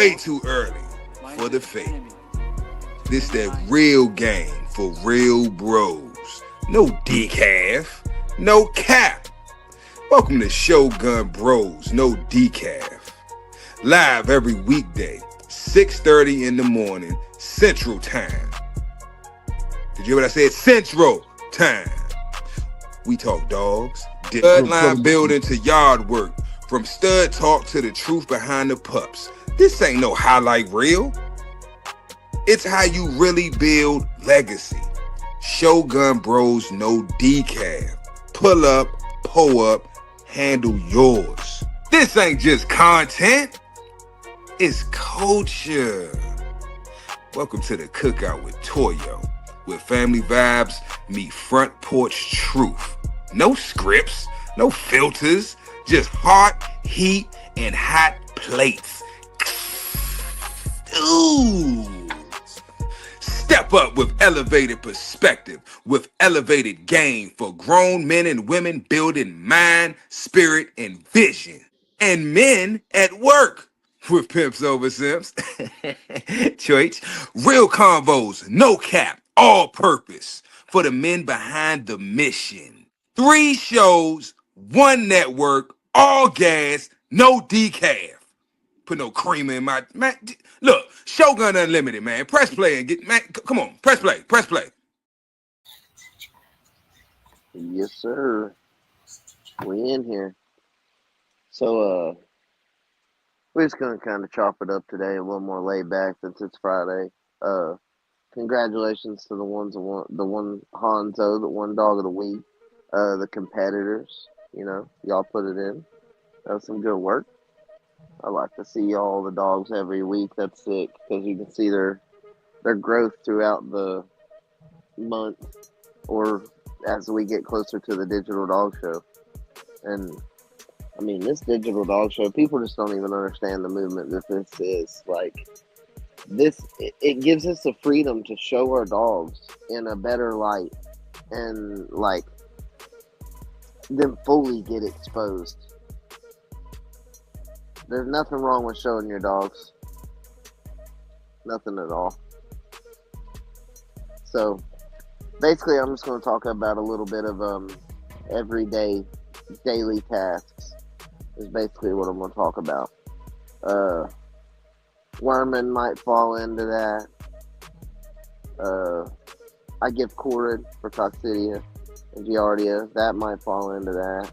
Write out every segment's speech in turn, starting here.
way too early for the fake. This that real game for real bros. No decaf, no cap. Welcome to Shogun Bros, no decaf. Live every weekday, 6:30 in the morning, Central Time. Did you hear what I said? Central Time. We talk dogs, bloodline building to yard work, from stud talk to the truth behind the pups. This ain't no highlight reel. It's how you really build legacy. Shogun Bros, no decaf. Pull up, pull up, handle yours. This ain't just content. It's culture. Welcome to the cookout with Toyo, where family vibes meet front porch truth. No scripts, no filters, just heart, heat, and hot plates. Ooh. Step up with elevated perspective, with elevated game for grown men and women building mind, spirit, and vision. And men at work with pimps over simps. Choice. Real convos, no cap, all purpose for the men behind the mission. 3 shows, 1 network, all gas, no decaf. Put no creamer in my man. Look, Shogun Unlimited, man. Press play and get man. Come on, press play, press play. Yes, sir. We in here. So we're just gonna kind of chop it up today, a little more laid back since it's Friday. Congratulations to the one Hanzo, the one dog of the week, the competitors. You know, y'all put it in. That was some good work. I like to see all the dogs every week. That's sick because you can see their growth throughout the month or as we get closer to the digital dog show. And I mean, this digital dog show, people just don't even understand the movement that this is. Like, it gives us the freedom to show our dogs in a better light and, like, them fully get exposed. There's nothing wrong with showing your dogs. Nothing at all. So, basically, I'm just going to talk about a little bit of everyday, daily tasks. Is basically what I'm going to talk about. Worming might fall into that. I give Corid for Coccidia and Giardia. That might fall into that.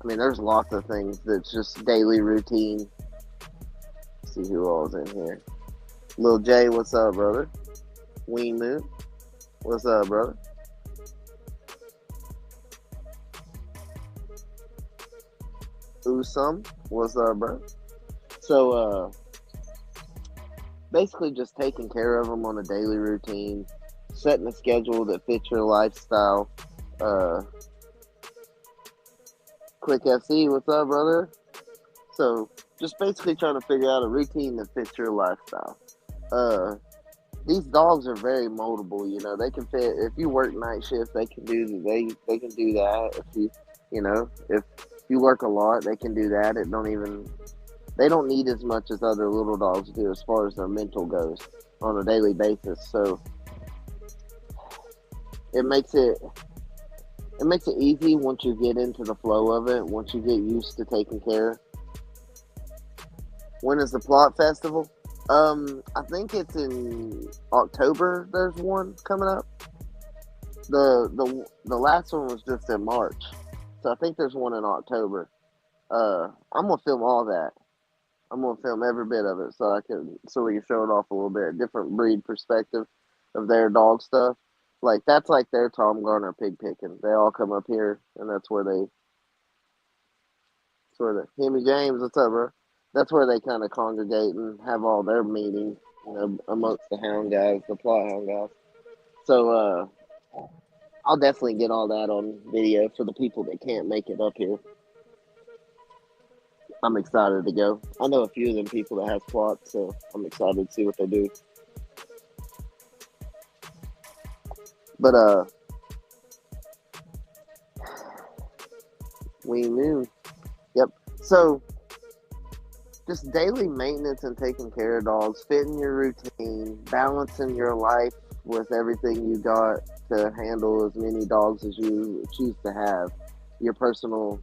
I mean, there's lots of things that's just daily routine. Let's see who all's in here. Lil J, what's up, brother? Ween Moon, what's up, brother? Usum, what's up, bro? So, basically just taking care of them on a daily routine, setting a schedule that fits your lifestyle. Quick FC, what's up, brother? So, just basically trying to figure out a routine that fits your lifestyle. These dogs are very moldable, you know. They can fit, if you work night shift, they can do that. If you work a lot, they can do that. They don't need as much as other little dogs do as far as their mental goes on a daily basis. So it makes it easy once you get into the flow of it, once you get used to taking care. When is the Plot Festival? I think it's in October. There's one coming up. The last one was just in March. So I think there's one in October. I'm gonna film all that. I'm gonna film every bit of it so we can show it off a little bit, different breed perspective of their dog stuff. Like that's like their Tom Garner pig picking. They all come up here, and that's where Hemi James, what's up, bro? That's where they kind of congregate and have all their meetings, you know, amongst the hound guys, the plot hound guys. So I'll definitely get all that on video for the people that can't make it up here. I'm excited to go. I know a few of them people that have plots, so I'm excited to see what they do. But we knew. Yep. So just daily maintenance and taking care of dogs, fitting your routine, balancing your life with everything you got to handle as many dogs as you choose to have. Your personal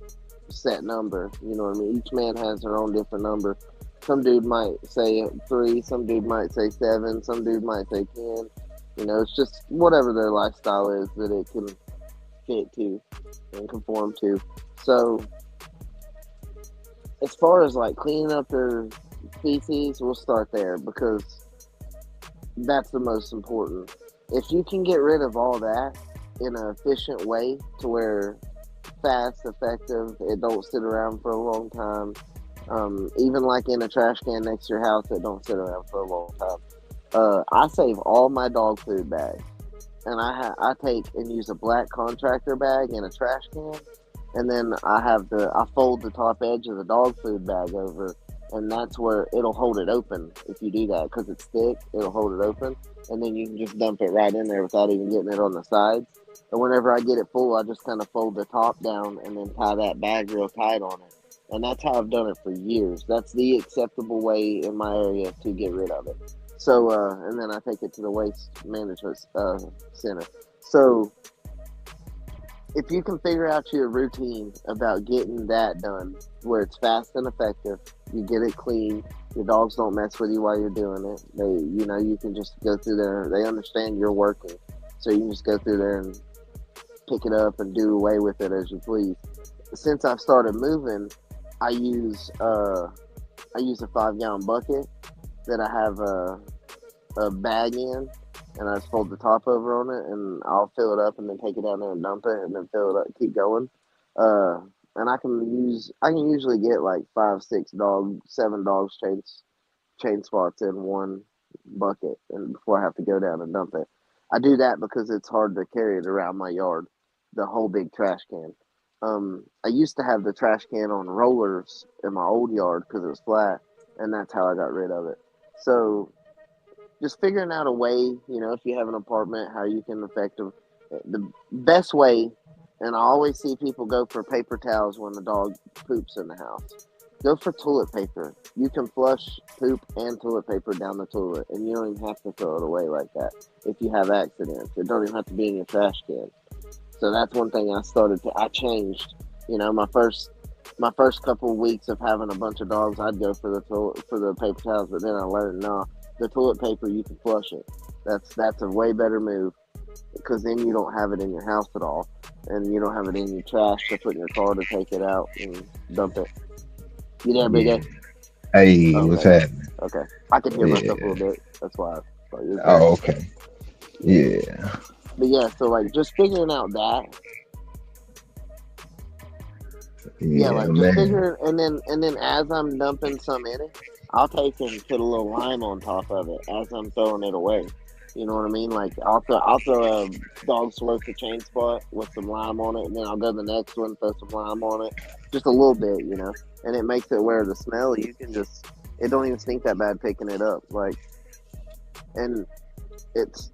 set number, you know what I mean? Each man has their own different number. Some dude might say three, some dude might say seven, some dude might say 10. You know, it's just whatever their lifestyle is that it can fit to and conform to. So, as far as like cleaning up their feces, we'll start there because that's the most important. If you can get rid of all that in an efficient way to where fast, effective, it don't sit around for a long time. Even like in a trash can next to your house, it don't sit around for a long time. I save all my dog food bags, and I take and use a black contractor bag in a trash can, and then I fold the top edge of the dog food bag over, and that's where it'll hold it open if you do that because it's thick. It'll hold it open, and then you can just dump it right in there without even getting it on the sides. And whenever I get it full, I just kind of fold the top down and then tie that bag real tight on it. And that's how I've done it for years. That's the acceptable way in my area to get rid of it. So, and then I take it to the waste management center. So, if you can figure out your routine about getting that done, where it's fast and effective, you get it clean. Your dogs don't mess with you while you're doing it. You can just go through there. They understand you're working, so you can just go through there and pick it up and do away with it as you please. Since I've started moving, I use a 5-gallon bucket that I have a bag in, and I just fold the top over on it, and I'll fill it up, and then take it down there and dump it, and then fill it up, keep going. And I can usually get like 5, 6 dogs, 7 dogs chain spots in one bucket, and before I have to go down and dump it. I do that because it's hard to carry it around my yard, the whole big trash can. I used to have the trash can on rollers in my old yard because it was flat, and that's how I got rid of it. So just figuring out a way, if you have an apartment, how you can effective the best way. And I always see people go for paper towels when the dog poops in the house. Go for toilet paper. You can flush poop and toilet paper down the toilet, and you don't even have to throw it away like that. If you have accidents, it don't even have to be in your trash can. So that's one thing I changed. My first couple of weeks of having a bunch of dogs, I'd go for the paper towels, but then I learned, no, the toilet paper, you can flush it. That's a way better move because then you don't have it in your house at all, and you don't have it in your trash to put in your car to take it out and dump it. You there, Big Yeah. A? Hey, what's Okay, happening? okay. I can hear myself a Yeah. little bit. That's why I thought you was there. Oh, okay. Yeah, Yeah. but yeah. So like, just figuring out that. Yeah, Yeah, like just man. figure, and then as I'm dumping some in it, I'll take and put a little lime on top of it as I'm throwing it away. You know what I mean? Like I'll throw a dog's worth of chain spot with some lime on it, and then I'll go to the next one, throw some lime on it, just a little bit, and it makes it where the smell you can just it don't even stink that bad picking it up, like, and it's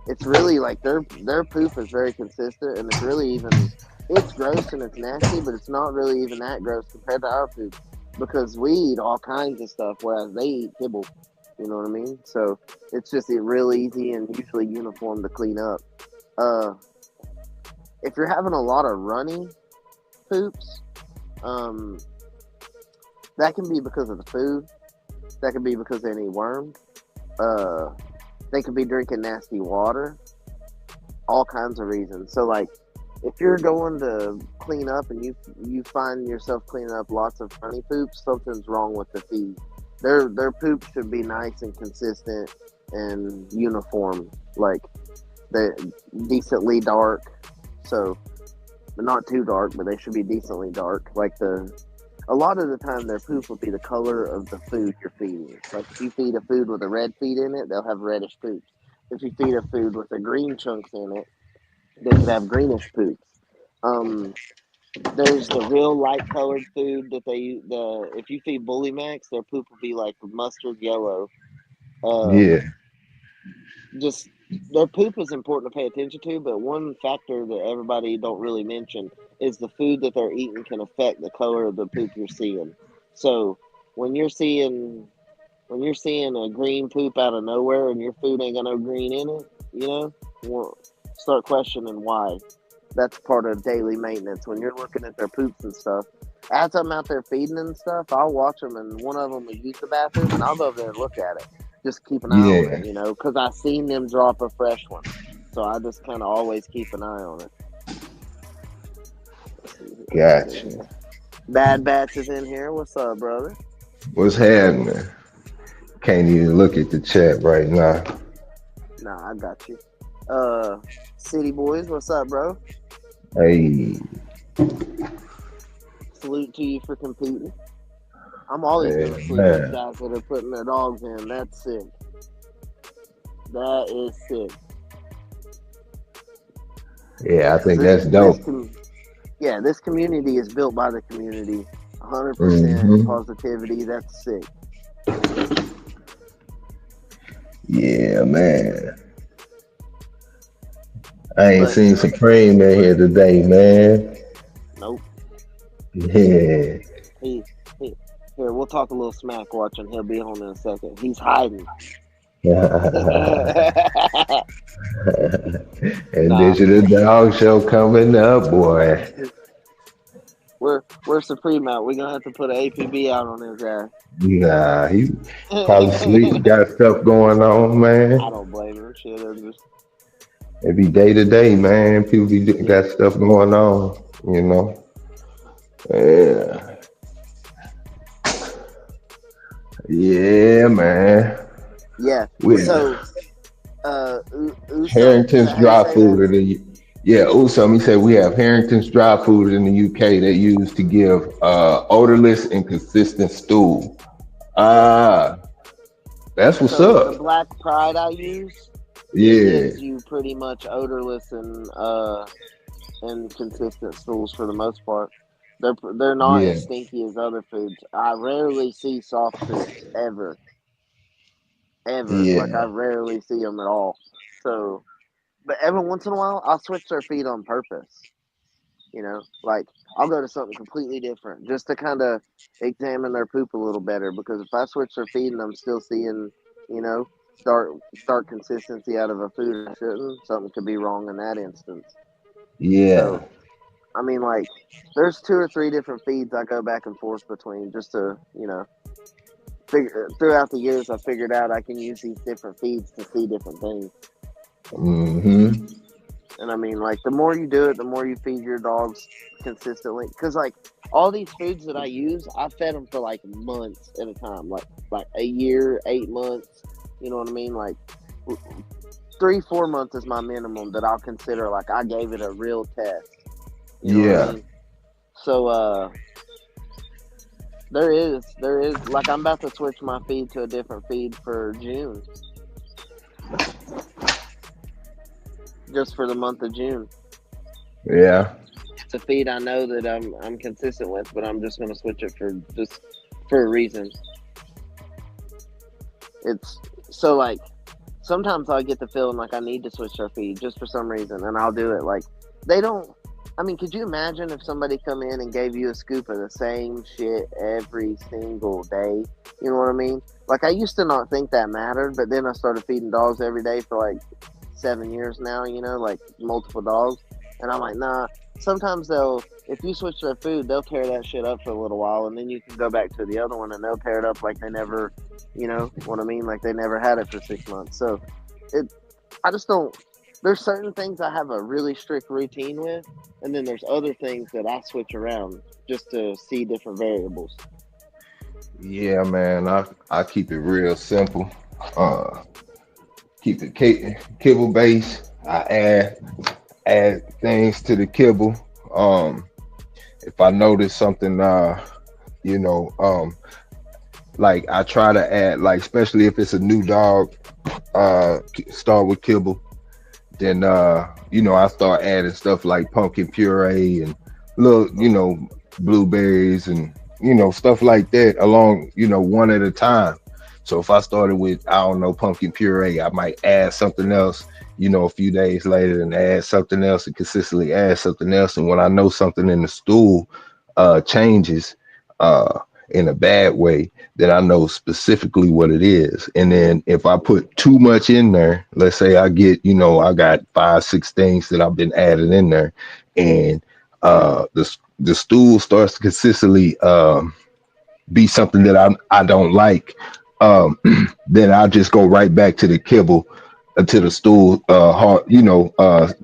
it's really like their poop is very consistent, and it's gross and it's nasty, but it's not really even that gross compared to our poop because we eat all kinds of stuff, whereas they eat kibble. You know what I mean? So it's just real easy and usually uniform to clean up. Uh, if you're having a lot of runny poops, um, that can be because of the food. That can be because they need worms. Uh, they could be drinking nasty water. All kinds of reasons. So like, if you're going to clean up and you find yourself cleaning up lots of runny poops, something's wrong with the feed. Their poop should be nice and consistent and uniform, like they're decently dark. So, but not too dark, but they should be decently dark. A lot of the time, their poop will be the color of the food you're feeding. Like if you feed a food with a red feed in it, they'll have reddish poops. If you feed a food with a green chunks in it, they could have greenish poops. Um, there's the real light colored food that if you feed Bully Max, their poop will be like mustard yellow. Uh, Yeah. just their poop is important to pay attention to, but one factor that everybody don't really mention is the food that they're eating can affect the color of the poop you're seeing. So when you're seeing when you're seeing a green poop out of nowhere and your food ain't got no green in it, well, start questioning why. That's part of daily maintenance. When you're looking at their poops and stuff, as I'm out there feeding and stuff, I'll watch them, and one of them will use the bathroom, and I'll go over there and look at it, just keep an eye on it, Yeah, because I seen them drop a fresh one, so I just kind of always keep an eye on it. Let's see who else is in gotcha. here. Bad Batch is in here. What's up, brother? What's happening? Can't even look at the chat right now. Nah, I got you. Uh, City Boys, what's up, bro? Hey, Salute to you for competing. I'm always yeah, gonna salute these man. guys that are putting their dogs in. That's sick. That is sick. Yeah, I Cause think that's dope. yeah, this community is built by the community. 100% Hmm. positivity. That's sick. Yeah, man. I ain't But seen Supreme in here today, man. nope. Yeah. He, he here. We'll talk a little smack watching. He'll be on in a second. He's hiding. And Nah, Digital Dog Show coming up, boy. we're supreme out. We're gonna have to put an APB out on his ass. Nah, he probably sleep, I got stuff going on, man. don't blame him. Shit, they're just It be day to day, man. People yeah, got stuff going on, you know. Yeah, yeah, man. yeah. We So, Usum, is Harrington's that how you dry say that? food in the yeah, Usam, he said we have Harrington's dry food in the UK that used to give odorless and consistent stool. Ah, that's what's So the up. Black Pride I use, it Yeah, gives you pretty much odorless and consistent stools for the most part. They're not yeah, as stinky as other foods. I rarely see soft poops ever, ever. Like I yeah, rarely see them at all. So, but every once in a while, I'll switch their feed on purpose. Like I'll go to something completely different just to kind of examine their poop a little better. Because if I switch their feed and I'm still seeing, you know, dark consistency out of a food I shouldn't, something could be wrong in that instance. yeah, So I mean, like, there's two or three different feeds I go back and forth between just to, figure throughout the years. I figured out I can use these different feeds to see different things. mm-hmm, And I mean, like, the more you do it, the more you feed your dogs consistently. Because, like, all these foods that I use, I fed them for like months at a time, like a year, 8 months. You know what I mean? Like 3, 4 months is my minimum that I'll consider like I gave it a real test. You know what I yeah, mean? So there is like I'm about to switch my feed to a different feed for June, just for the month of June. yeah, It's a feed I know that I'm consistent with, but I'm just gonna switch it for just for a reason. It's so like sometimes I get the feeling like I need to switch their feed just for some reason, and I'll do it. Like they don't. I mean, could you imagine if somebody come in and gave you a scoop of the same shit every single day? You know what I mean? Like I used to not think that mattered, but then I started feeding dogs every day for like 7 years now. Like multiple dogs, and I'm like, nah. Sometimes if you switch their food, they'll tear that shit up for a little while, and then you can go back to the other one, and they'll tear it up like they never, you know what I mean? Like they never had it for 6 months. So it, I just don't. There's certain things I have a really strict routine with, and then there's other things that I switch around just to see different variables. yeah, man. I keep it real simple. Uh, keep it kibble base. I add things to the kibble. Um, if I notice something, you know, like I try to add, like especially if it's a new dog, start with kibble. Then I start adding stuff like pumpkin puree and little, blueberries and stuff like that along, one at a time. So if I started with, I don't know, pumpkin puree, I might add something else, a few days later and add something else and consistently add something else. And when I know something in the stool changes, uh in a bad way, then I know specifically what it is. And then if I put too much in there, let's say I get, I got 5, 6 things that I've been adding in there, and the stool starts to consistently be something that I don't like, then I just go right back to the kibble until the stool hard,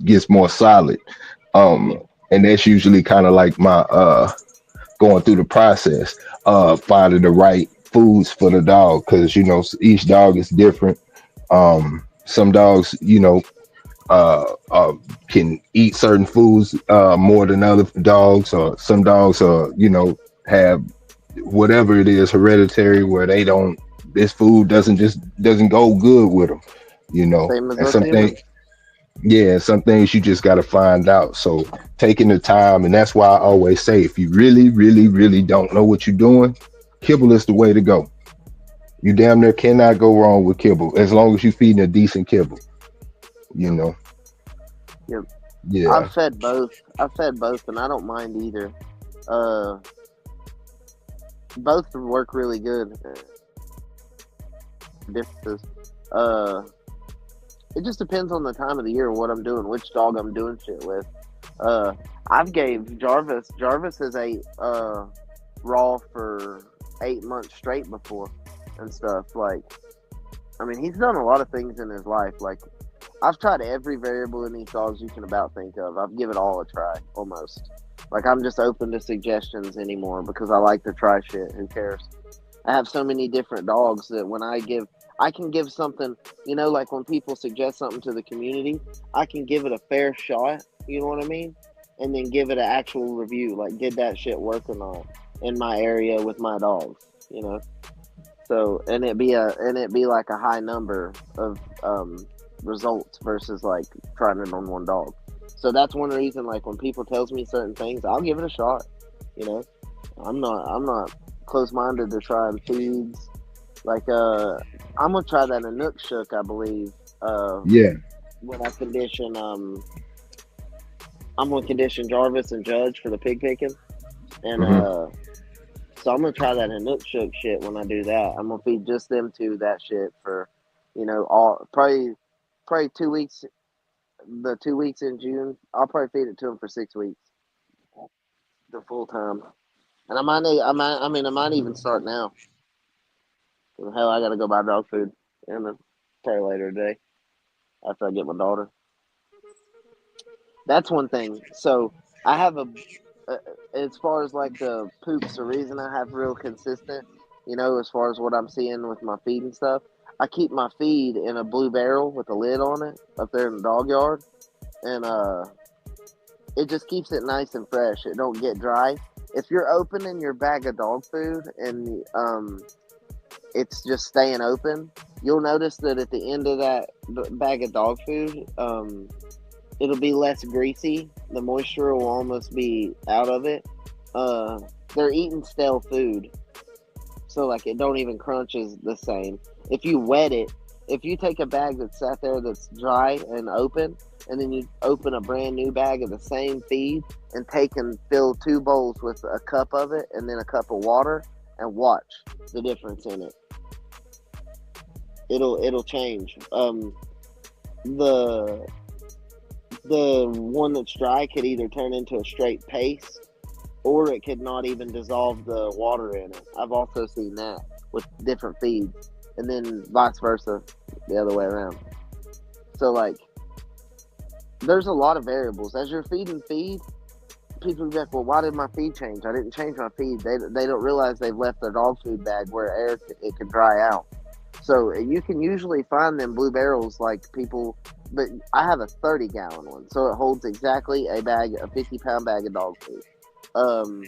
gets more solid. Yeah. And that's usually kind of like my going through the process, finding the right foods for the dog, because each dog is different. Some dogs, can eat certain foods more than other dogs, or some dogs have whatever it is hereditary where they don't, this food doesn't go good with them, Same as and us something. humans. Yeah, some things you just got to find out. So taking the time, and that's why I always say, if you really, really, really don't know what you're doing, kibble is the way to go. You damn near cannot go wrong with kibble as long as you're feeding a decent kibble. You Yep. know, Yep. yeah, I've fed both, and I don't mind either. Uh, Both work really good. Differences. Uh, it just depends on the time of the year, what I'm doing, which dog I'm doing shit with. Uh, I've gave Jarvis. Jarvis has ate raw for 8 months straight before and stuff. Like, I mean, he's done a lot of things in his life. Like, I've tried every variable in these dogs you can about think of. I've given it all a try, almost. Like, I'm just open to suggestions anymore because I like to try shit. Who cares? I have so many different dogs that when I can give something, like when people suggest something to the community, I can give it a fair shot, you know what I mean? And then give it an actual review. Like, did that shit work or not in my area with my dogs, you know? So, and it be like a high number of results versus like trying it on one dog. So that's one reason, like when people tells me certain things, I'll give it a shot. You know, I'm not close minded to trying foods. Like I'm gonna try that Anook shook, I believe. yeah, When I condition I'm gonna condition Jarvis and Judge for the pig picking, and hmm so I'm gonna try that Anook shook shit when I do that. I'm gonna feed just them two that shit for, all probably 2 weeks. The 2 weeks in June, I'll probably feed it to them for 6 weeks, the full time. And I might even start now. Hell, I gotta go buy dog food, and then probably later today after I get my daughter. That's one thing. So I have uh, as far as like the poops, the reason I have real consistent, as far as what I'm seeing with my feed and stuff, I keep my feed in a blue barrel with a lid on it up there in the dog yard, and it just keeps it nice and fresh. It don't get dry. If you're opening your bag of dog food and it's just staying open, you'll notice that at the end of that bag of dog food, it'll be less greasy. The moisture will almost be out of it. Uh, they're eating stale food, so like it don't even crunch as the same. If you wet it, if you take a bag that's sat there that's dry and open, and then you open a brand new bag of the same feed and take and fill 2 bowls with a cup of it and then a cup of water and watch the difference in it. It'll change. The the one that's dry could either turn into a straight paste or it could not even dissolve the water in it. I've also seen that with different feeds, and then vice versa, the other way around. So like, there's a lot of variables as you're feeding feed. People be like, "Well, why did my feed change? I didn't change my feed." They don't realize they've left their dog food bag where it can dry out. So you can usually find them blue barrels like people, but I have a 30-gallon one, so it holds exactly a 50-pound bag of dog food. Um,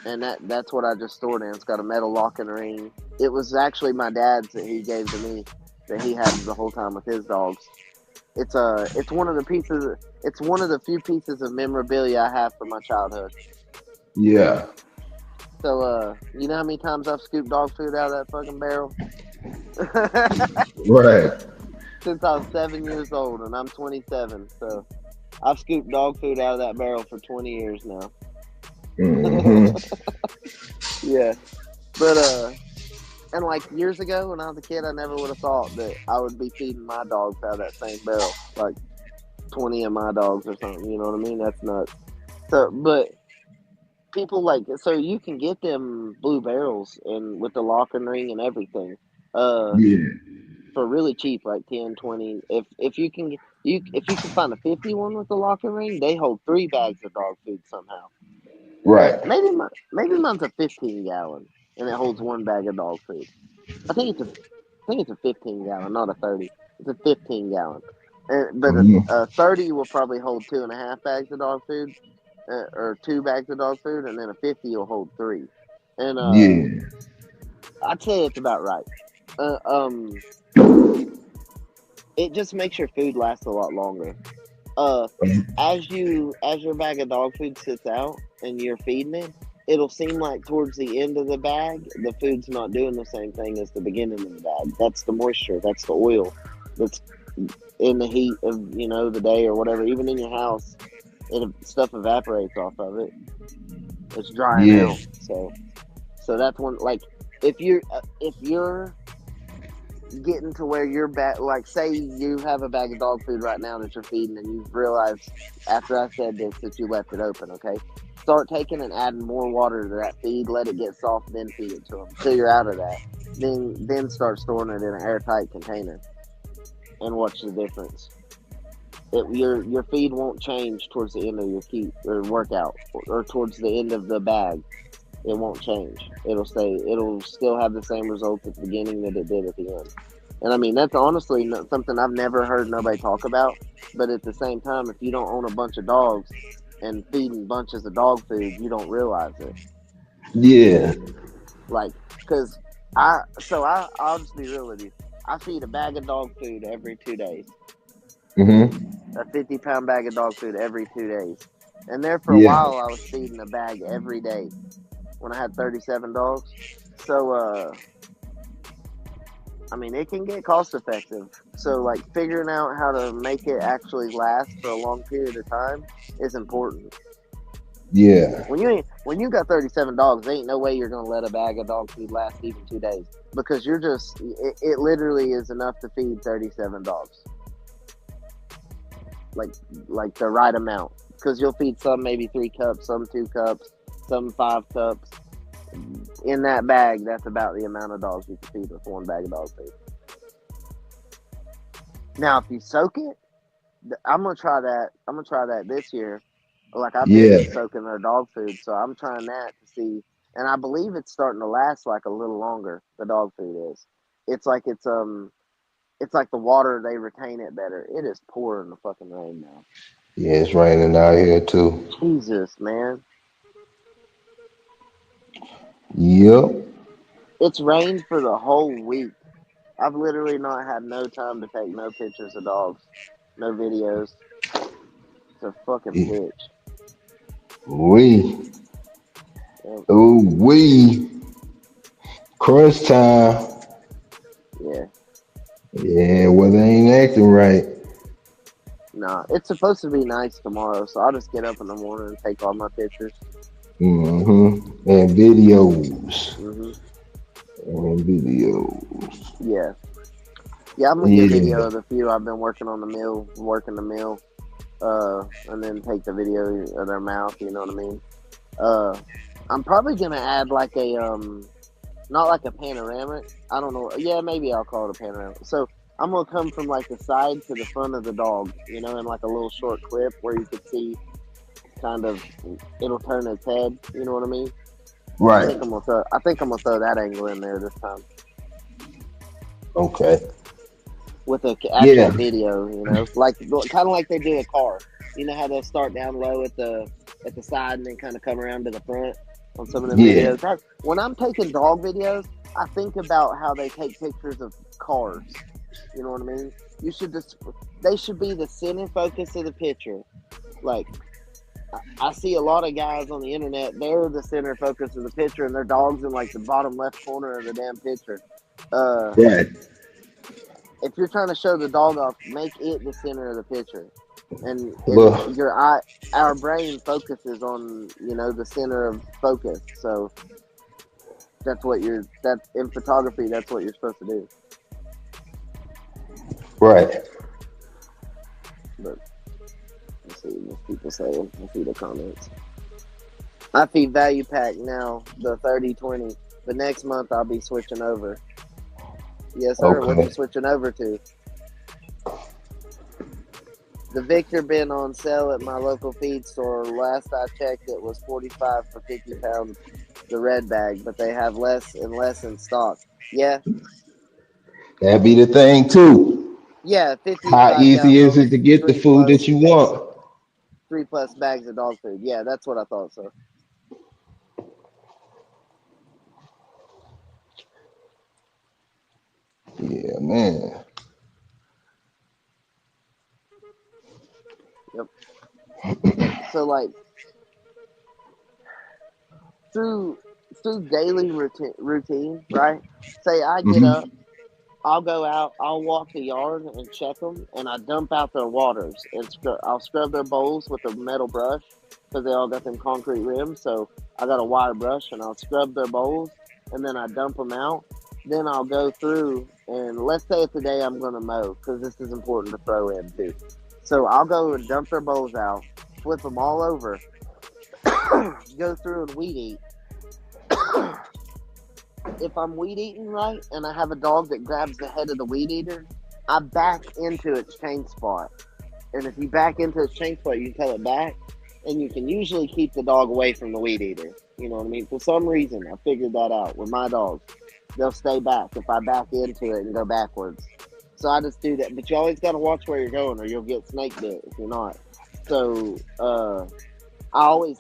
and that's what I just stored in. It's got a metal locking ring. It was actually my dad's that he gave to me that he had the whole time with his dogs. It's one of the pieces. It's one of the few pieces of memorabilia I have from my childhood. yeah, So you know how many times I've scooped dog food out of that fucking barrel? right. Since I was 7 years old, and I'm 27. So I've scooped dog food out of that barrel for 20 years now. hmm Yeah, but and like years ago when I was a kid, I never would have thought that I would be feeding my dogs out of that same barrel, like 20 of my dogs or something. You know what I mean? That's nuts. So, but people like so you can get them blue barrels and with the locking ring and everything. Uh, Yeah. for really cheap, like 10, 20. If you can if you can find a 50 one with the locking ring, they hold 3 bags of dog food somehow. Right. Maybe mine's a 15 gallon and it holds 1 bag of dog food. I think it's a I think it's a 15 gallon, not a 30. It's a 15 gallon. But Mhm. a 30 will probably hold 2.5 bags of dog food, or 2 bags of dog food, and then a 50 will hold 3. And Yeah. I'd say it's about right. Uh, um, it just makes your food last a lot longer. Uh, as your bag of dog food sits out and you're feeding it, it'll seem like towards the end of the bag, the food's not doing the same thing as the beginning of the bag. That's the moisture, that's the oil that's in the heat of the day or whatever. Even in your house, stuff evaporates off of it. It's drying Yeah. out. So that's one. Like if you're getting to where you're back, like say you have a bag of dog food right now that you're feeding, and you've realized after I said this that you left it open. Okay, start taking and adding more water to that feed. Let it get soft, then feed it to them until you're out of that. Then start storing it in an airtight container and watch the difference. Your feed won't change towards the end of your keep or workout, or towards the end of the bag. It won't change. It'll stay. It'll still have the same results at the beginning that it did at the end. And I mean that's honestly something I've never heard nobody talk about. But at the same time, if you don't own a bunch of dogs and feeding bunches of dog food, you don't realize it. Yeah. Like, cause I'll just be real with you. I feed a bag of dog food every 2 days. Hmm. A 50-pound bag of dog food every 2 days. And there for a Yeah. while, I was feeding a bag every day when I had 37 dogs. So, I mean, it can get cost effective. So, like, figuring out how to make it actually last for a long period of time is important. Yeah. When you got 37 dogs, there ain't no way you're gonna let a bag of dog food last even 2 days, because it literally is enough to feed 37 dogs, like the right amount. Because you'll feed some maybe 3 cups, some 2 cups, some 5 cups. In that bag, that's about the amount of dogs you can feed with 1 bag of dog food. Now, if you soak it, I'm gonna try that. I'm gonna try that this year. Like I've Yeah. been soaking their dog food, so I'm trying that to see. And I believe it's starting to last like a little longer. The dog food is. It's like it's like the water, they retain it better. It is pouring the fucking rain now. Yeah. It's raining out here too. Jesus, man. Yep. It's rained for the whole week. I've literally not had no time to take no pictures of dogs, no videos. It's a fucking bitch. We. Yeah, Oh, we. Crunch time. yeah. Yeah. Well, they ain't acting right. Nah, it's supposed to be nice tomorrow, so I'll just get up in the morning and take all my pictures. And videos. Hmm. And videos. Yeah, yeah. I'm gonna get Yeah. video of the few I've been working the mill, and then take the video of their mouth. You know what I mean? Uh, I'm probably gonna add like not like a panoramic. I don't know. Yeah, maybe I'll call it a panoramic. So I'm gonna come from like the side to the front of the dog, in like a little short clip where you could see kind of it'll turn its head. You know what I mean? Right. I think I'm gonna throw that angle in there this time Okay. with the Yeah. actual video. Like kind of like they do a car. You know how they'll start down low at the side and then kind of come around to the front on some of them Yeah. videos. When I'm taking dog videos, I think about how they take pictures of cars. You know what I mean? They should be the center focus of the picture. Like I see a lot of guys on the internet, they're the center focus of the picture, and their dog's in like the bottom left corner of the damn picture. Uh, Right. if you're trying to show the dog off, make it the center of the picture, and Well, our brain focuses on the center of focus. So That's in photography. That's what you're supposed to do. Right. But let's see what people say. Let's see the comments. I feed value pack now, the 30-20, but next month I'll be switching over. Yes, sir. What you Okay. switching over to? The Victor been on sale at my local feed store. Last I checked, it was 45 for 50 pounds, the red bag, but they have less and less in stock. Yeah, That be the thing too. yeah, How 55 easy is it pounds, to get the food that you want? 3 plus bags of dog food. Yeah, that's what I thought, sir. Yeah, man. Yep. So like through daily routine, right? Say I get Hmm. up, I'll go out, I'll walk the yard and check them, and I dump out their waters and I'll scrub their bowls with a metal brush because they all got them concrete rims. So I got a wire brush and I'll scrub their bowls, and then I dump them out. Then I'll go through and let's say it's the day I'm going to mow because this is important to throw in too. So I'll go and dump their bowls out, flip them all over, go through and weed eat. If I'm weed eating right and I have a dog that grabs the head of the weed eater, I back into its chain spot. And if you back into its chain spot, you tell it back, and you can usually keep the dog away from the weed eater. You know what I mean? For some reason, I figured that out with my dogs. They'll stay back if I back into it and go backwards. So I just do that. But you always got to watch where you're going, or you'll get snake bit if you're not. So I always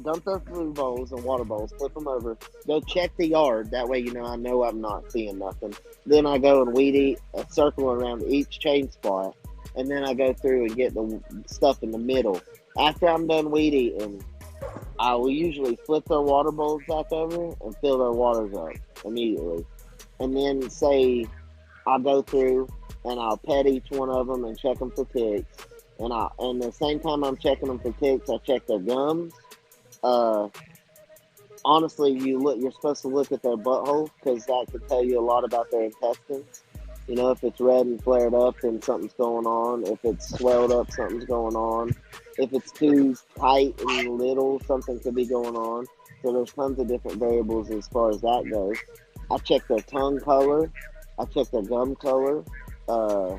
dump the food bowls and water bowls, flip them over, go check the yard. That way, I know I'm not seeing nothing. Then I go and weed eat a circle around each chain spot, and then I go through and get the stuff in the middle. After I'm done weed eating, I will usually flip their water bowls back over and fill their waters up immediately. And then say I'll go through and I'll pet each one of them and check them for ticks. And the same time I'm checking them for ticks, I check their gums. Uh, Honestly, you're supposed to look at their butthole because that could tell you a lot about their intestines. If it's red and flared up, then something's going on. If it's swelled up, something's going on. If it's too tight and little, something could be going on. So there's tons of different variables as far as that goes. I check their tongue color. I check their gum color. Uh,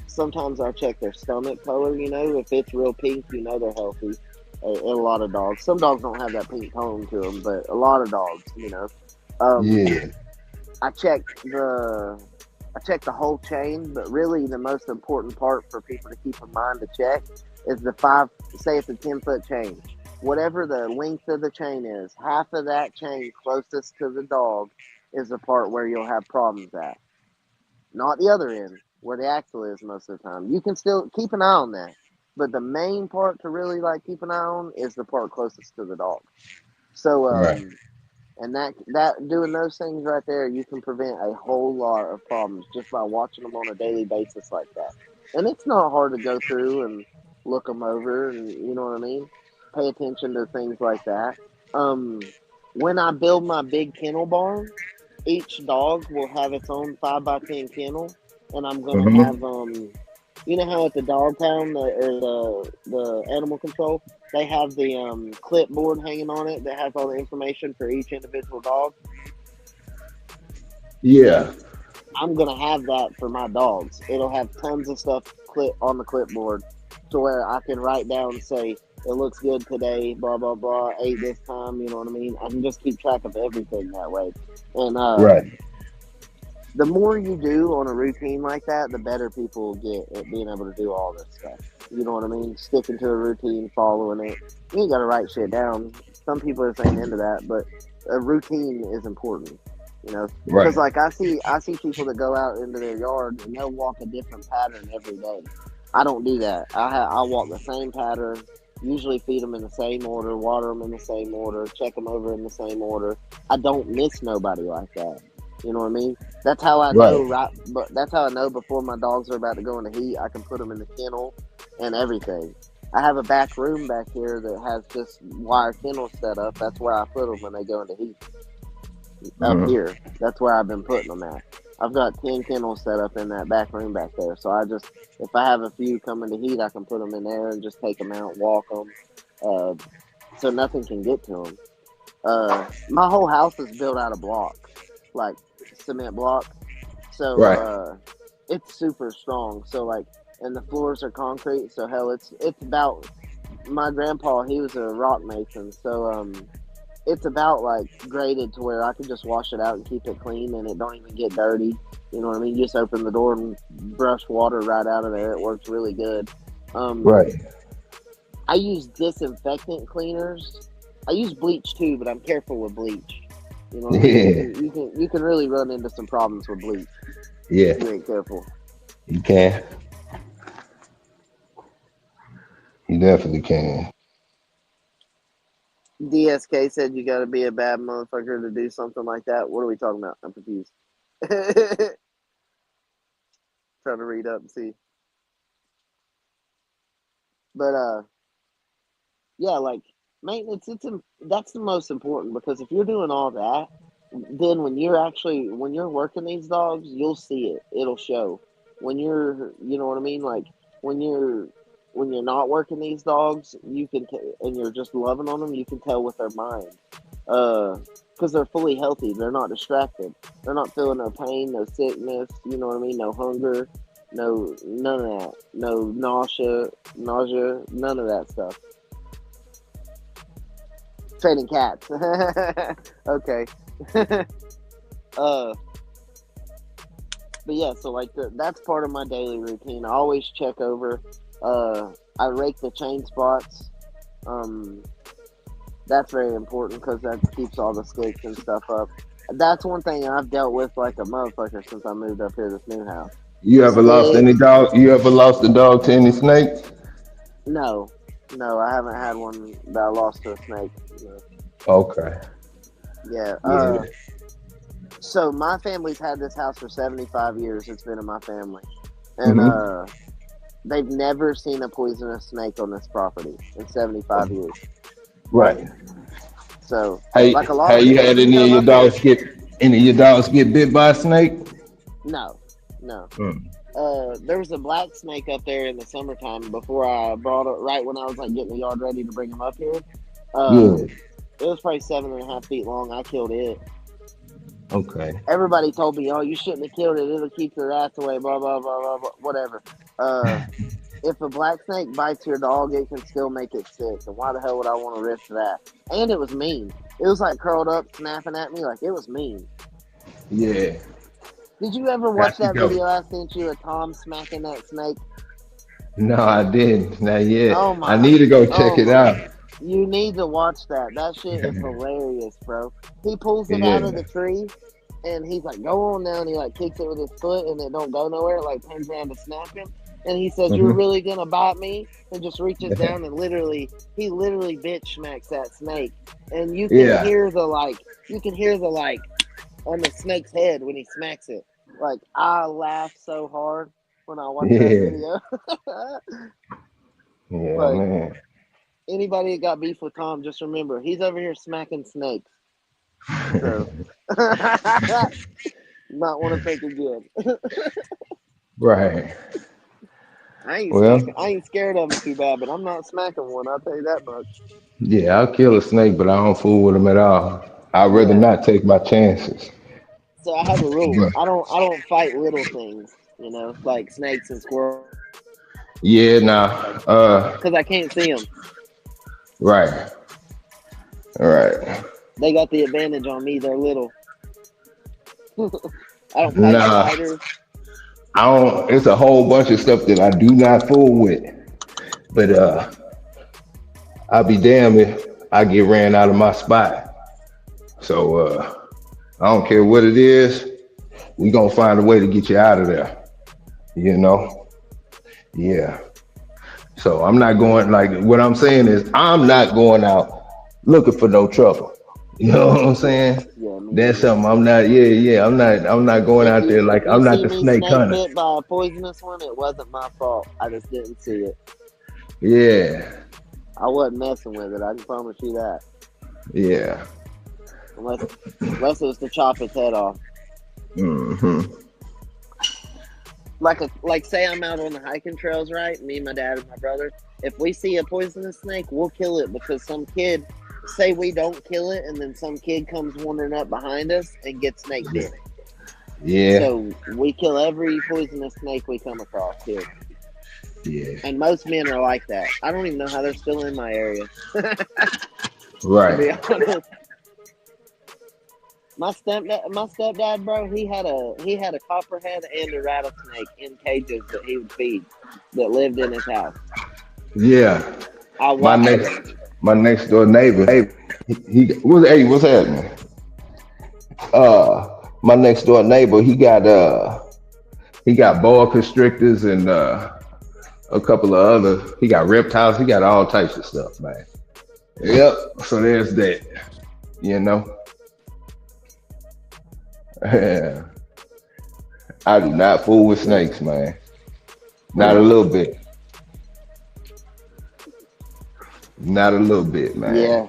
Sometimes I check their stomach color. If it's real pink, they're healthy. A lot of dogs. Some dogs don't have that pink tone to them, but a lot of dogs. Um, Yeah. I check the whole chain, but really the most important part for people to keep in mind to check is the five. Say it's a 10-foot chain. Whatever the length of the chain is, half of that chain closest to the dog is the part where you'll have problems at. Not the other end where the axle is most of the time. You can still keep an eye on that, but the main part to really keep an eye on is the part closest to the dog. So Right. and that doing those things right there, you can prevent a whole lot of problems just by watching them on a daily basis like that. And it's not hard to go through and look them over, and you know what I mean. Pay attention to things like that. Um, when I build my big kennel barn, each dog will have its own 5x10 kennel, and I'm gonna Hmm. have you know how at the dog pound or the animal control they have the clipboard hanging on it that has all the information for each individual dog. Yeah. I'm gonna have that for my dogs. It'll have tons of stuff clip on the clipboard to where I can write down and say it looks good today, blah blah blah, ate this time. You know what I mean? I can just keep track of everything that way. And Right. the more you do on a routine like that, the better people get at being able to do all this stuff. You know what I mean? Sticking to a routine, following it. You ain't got to write shit down. Some people just ain't into that, but a routine is important. Because Right. I see people that go out into their yard and they'll walk a different pattern every day. I don't do that. I walk the same pattern. Usually feed them in the same order, water them in the same order, check them over in the same order. I don't miss nobody like that. You know what I mean? That's how I know, Right. right? But that's how I know before my dogs are about to go into heat, I can put them in the kennel and everything. I have a back room back here that has just wire kennels set up. That's where I put them when they go into heat. up Mhm. here. That's where I've been putting them at. I've got 10 kennels set up in that back room back there. So if I have a few coming to heat, I can put them in there and just take them out, walk them, uh, so nothing can get to them. My whole house is built out of block, like cement block. So Right. it's super strong. So like, and the floors are concrete. So hell, it's about my grandpa. He was a rock mason. So it's about like graded to where I can just wash it out and keep it clean, and it don't even get dirty. You know what I mean? You just open the door and brush water right out of there. It works really good. Right. I use disinfectant cleaners. I use bleach too, but I'm careful with bleach. You know what I mean? Yeah. You can really run into some problems with bleach Yeah. if you ain't careful. You can. You definitely can. DSK said you got to be a bad motherfucker to do something like that. What are we talking about? I'm confused. Trying to read up and see, but yeah, like maintenance. That's the most important, because if you're doing all that, then when you're working these dogs, you'll see it. It'll show. When you know what I mean. Like when you're when you're not working these dogs, and you're just loving on them, you can tell with their mind. Because they're fully healthy. They're not distracted. They're not feeling no pain, no sickness. You know what I mean? No hunger, none of that. No nausea, none of that stuff. Training cats. Okay. uh, but yeah, so like that's part of my daily routine. I always check over. I rake the chain spots. Um, that's very important because that keeps all the sticks and stuff up. That's one thing I've dealt with like a motherfucker since I moved up here to this new house. You The ever lost any sticks. dog? You ever lost a dog to any snakes? No, no, I haven't had one that I lost to a snake. No. Okay. Yeah. Yeah. So my family's had this house for 75 years. It's been in my family, and Hmm. they've never seen a poisonous snake on this property in 75 years. Right. So, Hey, like a lot have of you people, had if you any of come your up here, dogs get bit by a snake? no, no. Mm. There was a black snake up there in the summertime before I brought it. Right when I was like getting the yard ready to bring him up here, Yeah. it was probably 7.5 feet long. I killed it. Okay. Everybody told me, "Oh, you shouldn't have killed it. It'll keep the rats away." Blah blah blah blah, blah whatever. Uh, if a black snake bites your dog, it can still make it sick. And why the hell would I want to risk that? And it was mean. It was like curled up, snapping at me. Like it was mean. Yeah. Did you ever watch Got to that go. video I sent you of Tom smacking that snake? No, I didn't. Not yet. Oh I my, need to go check oh it my. out. You need to watch that. That shit is hilarious, bro. He pulls it out of Yeah. the tree and he's like, go on down. He like kicks it with his foot and it don't go nowhere. It like turns around to snap him. And he says, "You're Hmm. really gonna bite me?" And just reaches down and he literally bitch smacks that snake. And Yeah. you can hear the like on the snake's head when he smacks it. Like I laughed so hard when I watched that Yeah. video. Yeah, Like man. anybody that got beef with Tom, just remember he's over here smacking snakes. So not want to think again. Right. I Well, ain't scared of him too bad, but I'm not smacking one. I'll tell you that much. yeah, I'll kill a snake, but I don't fool with them at all. I'd rather Yeah. not take my chances. So I have a rule. But I don't fight little things. You know, like snakes and squirrels, yeah, nah. because I can't see them. Right. All right. They got the advantage on me. They're little. I don't fight Nah. spiders. I don't. It's a whole bunch of stuff that I do not fool with. But I'll be damned if I get ran out of my spot. So I don't care what it is. We gonna find a way to get you out of there. You know? Yeah. So I'm not going, like, what I'm saying is I'm not going out looking for no trouble. You know what I'm Yeah, saying? yeah, me That's neither. something I'm not. Yeah, yeah. I'm not going out there If like you I'm not see the me snake snake hunter. bit by a poisonous one, it wasn't my fault. I just didn't see it. Yeah, I wasn't messing with it. I can promise you that. yeah. unless it was to chop its head off. Mm-hmm. Like say I'm out on the hiking trails, right? Me, my dad, and my brother. If we see a poisonous snake, we'll kill it because some kid, say we don't kill it, and then some kid comes wandering up behind us and gets snake bit. Yeah. So we kill every poisonous snake we come across here. Yeah. And most men are like that. I don't even know how they're still in my area. Right. To be honest. My stepdad, bro, he had a copperhead and a rattlesnake in cages that he would feed that lived in his house. Yeah. I My watched next him. my next door neighbor. What's happening? My next door neighbor, he got boa constrictors and a couple of other. He got reptiles. He got all types of stuff, man. Yep. So there's that. You know. Yeah. I do not fool with snakes, man. Not a little bit. Not a little bit, man.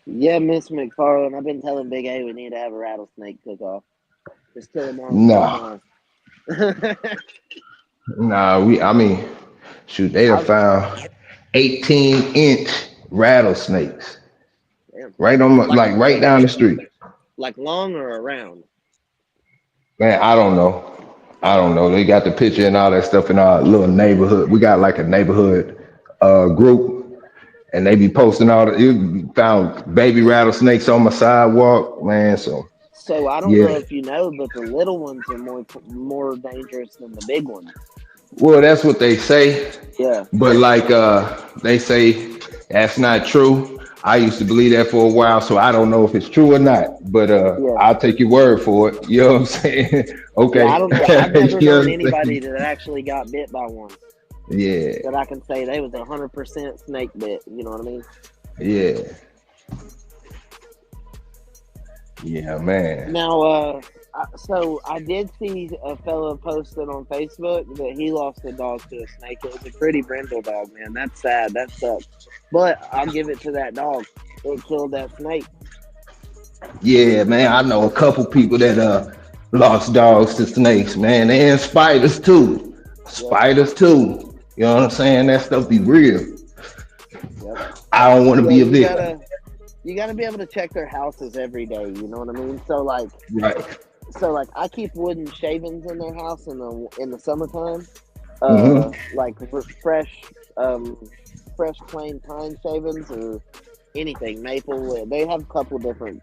Yeah, Miss McFarland. I've been telling Big A we need to have a rattlesnake cook-off. Just kill them all at Nah. the same time. I mean, shoot, they have found 18-inch rattlesnakes Damn. right right down the street. Like long or around? Man, I don't know. I don't know. They got the picture and all that stuff in our little neighborhood. We got like a neighborhood group, and they be posting all the. You found baby rattlesnakes on my sidewalk, man. So I don't know Yeah. if you know, but the little ones are more dangerous than the big ones. Well, that's what they say, Yeah. but like they say that's not true. I used to believe that for a while, so I don't know if it's true or not. But Yeah. I'll take your word for it. You know what I'm saying? Okay. Yeah, I don't know. I've never You know known what I'm anybody saying? that actually got bit by one. Yeah. That I can say they was 100% snake bit. You know what I mean? Yeah. Yeah, man. Now, so I did see a fella posted on Facebook that he lost a dog to a snake. It was a pretty brindle dog, man. That's sad. That sucks. But I'll give it to that dog. It killed that snake. Yeah, man. I know a couple people that lost dogs to snakes, man, and spiders too. Yep. Spiders too. You know what I'm saying? That stuff be real. Yep. I don't want to Yeah, be a victim. you gotta be able to check their houses every day. You know what I mean? So Right. I keep wooden shavings in their house in the summertime. Mm-hmm. Like fresh, fresh plain pine shavings or anything maple. They have a couple different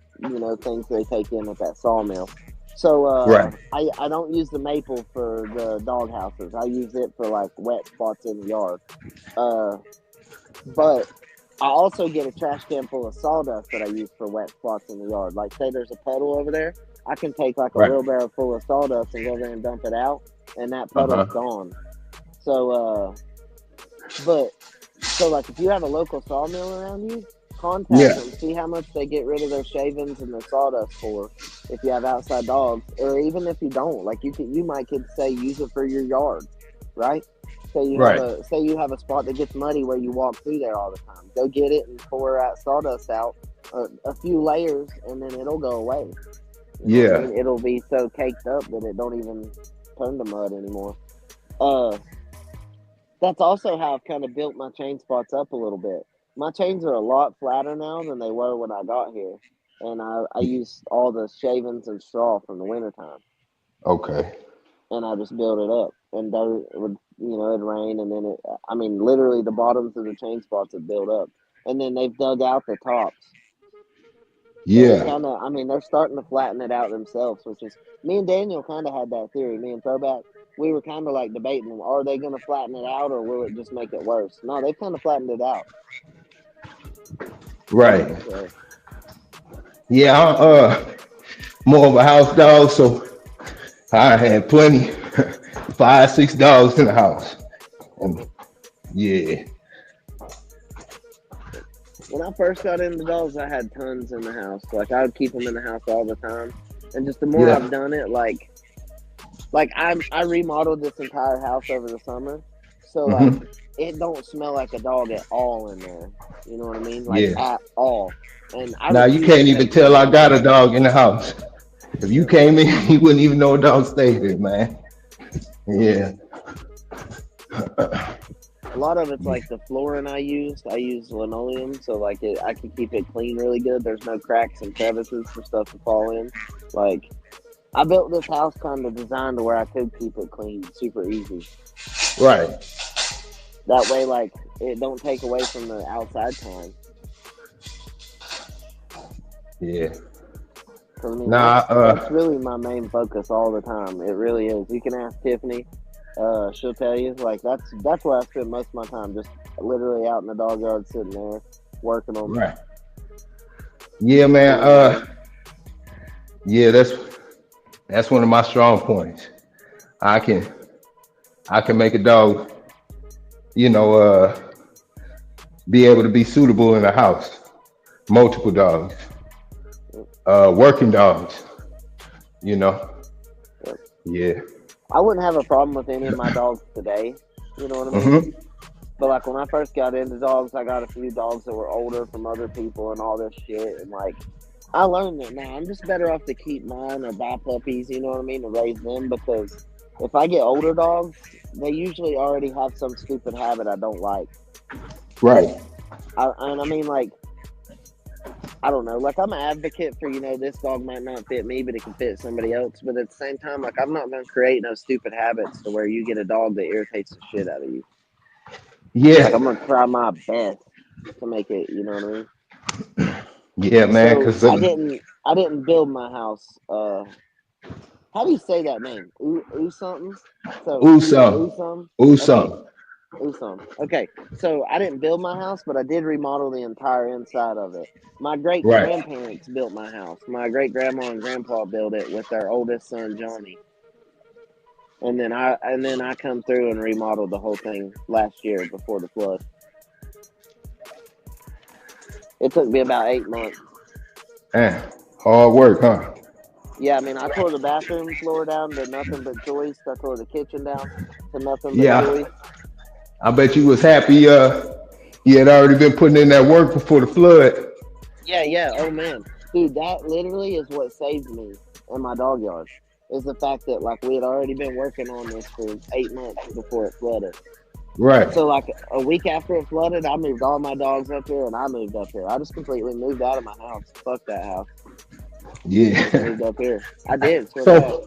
things they take in at that sawmill. So Right. I don't use the maple for the dog houses. I use it for like wet spots in the yard. But I also get a trash can full of sawdust that I use for wet spots in the yard. Like say there's a puddle over there, I can take like a Right. wheelbarrow full of sawdust and go there and dump it out, and that Uh-huh. puddle's gone. So so like if you have a local sawmill around you, contact Yeah. them, see how much they get rid of their shavings and their sawdust for. If you have outside dogs, or even if you don't, like you might could say use it for your yard, right? Right. Say you have a spot that gets muddy where you walk through there all the time. Go get it and pour that sawdust out, a few layers, and then it'll go away. You know what I Yeah. mean? It'll be so caked up that it don't even turn to mud anymore. That's also how I've kind of built my chain spots up a little bit. My chains are a lot flatter now than they were when I got here, and I use all the shavings and straw from the wintertime, Okay. and I just build it up. And dirt would, it'd rain, and then I mean, literally the bottoms of the chain spots would build up, and then they've dug out the tops. So they Yeah. kind of, I mean, they're starting to flatten it out themselves, which is, me and Daniel kind of had that theory. Me and Throwback, we were kind of like debating them. Are they going to flatten it out or will it just make it worse? No, they've kind of flattened it out. Right. So, Yeah. More of a house dog, so I had plenty, 5, 6 dogs in the house. And yeah. when I first got into dogs, I had tons in the house. Like, I would keep them in the house all the time. And just the more I've Yeah. done it, like I remodeled this entire house over the summer. So like Hmm. it don't smell like a dog at all in there. You know what I mean? Like Yeah. at all. And I Now you refuse to can't even take my tell I dogs got a in. dog in the house. If you Yep. came in, you wouldn't even know a dog stayed there, man. Yeah. A lot of it's like the flooring I use. I use linoleum, so like I can keep it clean really good. There's no cracks and crevices for stuff to fall in. Like I built this house kind of designed to where I could keep it clean, super easy. Right. That way, like it don't take away from the outside time. Yeah. Cause I mean Nah. that's really my main focus all the time. It really is. You can ask Tiffany. She'll tell you like that's where I spend most of my time, just literally out in the dog yard, sitting there working them, Right. Yeah, man. doing nothing. Yeah. That's one of my strong points. I can I can make a dog, you know, be able to be suitable in a house. Multiple dogs, working dogs. You know. Yep. Yeah. I wouldn't have a problem with any of my dogs today. You know what I mean? Hmm. But like when I first got into dogs, I got a few dogs that were older from other people and all this shit, and like I learned that now I'm just better off to keep mine or buy puppies, you know what I mean, to raise them because if I get older dogs, they usually already have some stupid habit I don't like. Right. And I mean, like, I don't know, like I'm an advocate for, this dog might not fit me, but it can fit somebody else. But at the same time, like, I'm not going to create no stupid habits to where you get a dog that irritates the shit out of you. Like, Yeah. I'm going to try my best to make it, you know what I mean? Yeah, man. So Cause I didn't build my house. How do you say that name? Ooh something. So Usam. ooh some. Okay, Usam. ooh some. Okay, so I didn't build my house, but I did remodel the entire inside of it. My great Right. grandparents built my house. My great grandma and grandpa built it with their oldest son Johnny, and then I come through and remodeled the whole thing last year before the flood. It took me about 8 months. Man, hard work, huh? Yeah, I mean, I tore the bathroom floor down to nothing but choice. I tore the kitchen down to nothing but Yeah. choice. I bet you was happy you had already been putting in that work before the flood. Yeah, yeah. Oh man, dude, that literally is what saved me in my dog yard. Is the fact that like we had already been working on this for 8 months before it flooded. Right. So like a week after it flooded, I moved all my dogs up here, and I moved up here. I just completely moved out of my house. Fuck that house, and just Yeah. moved up here. I did, swear to God. So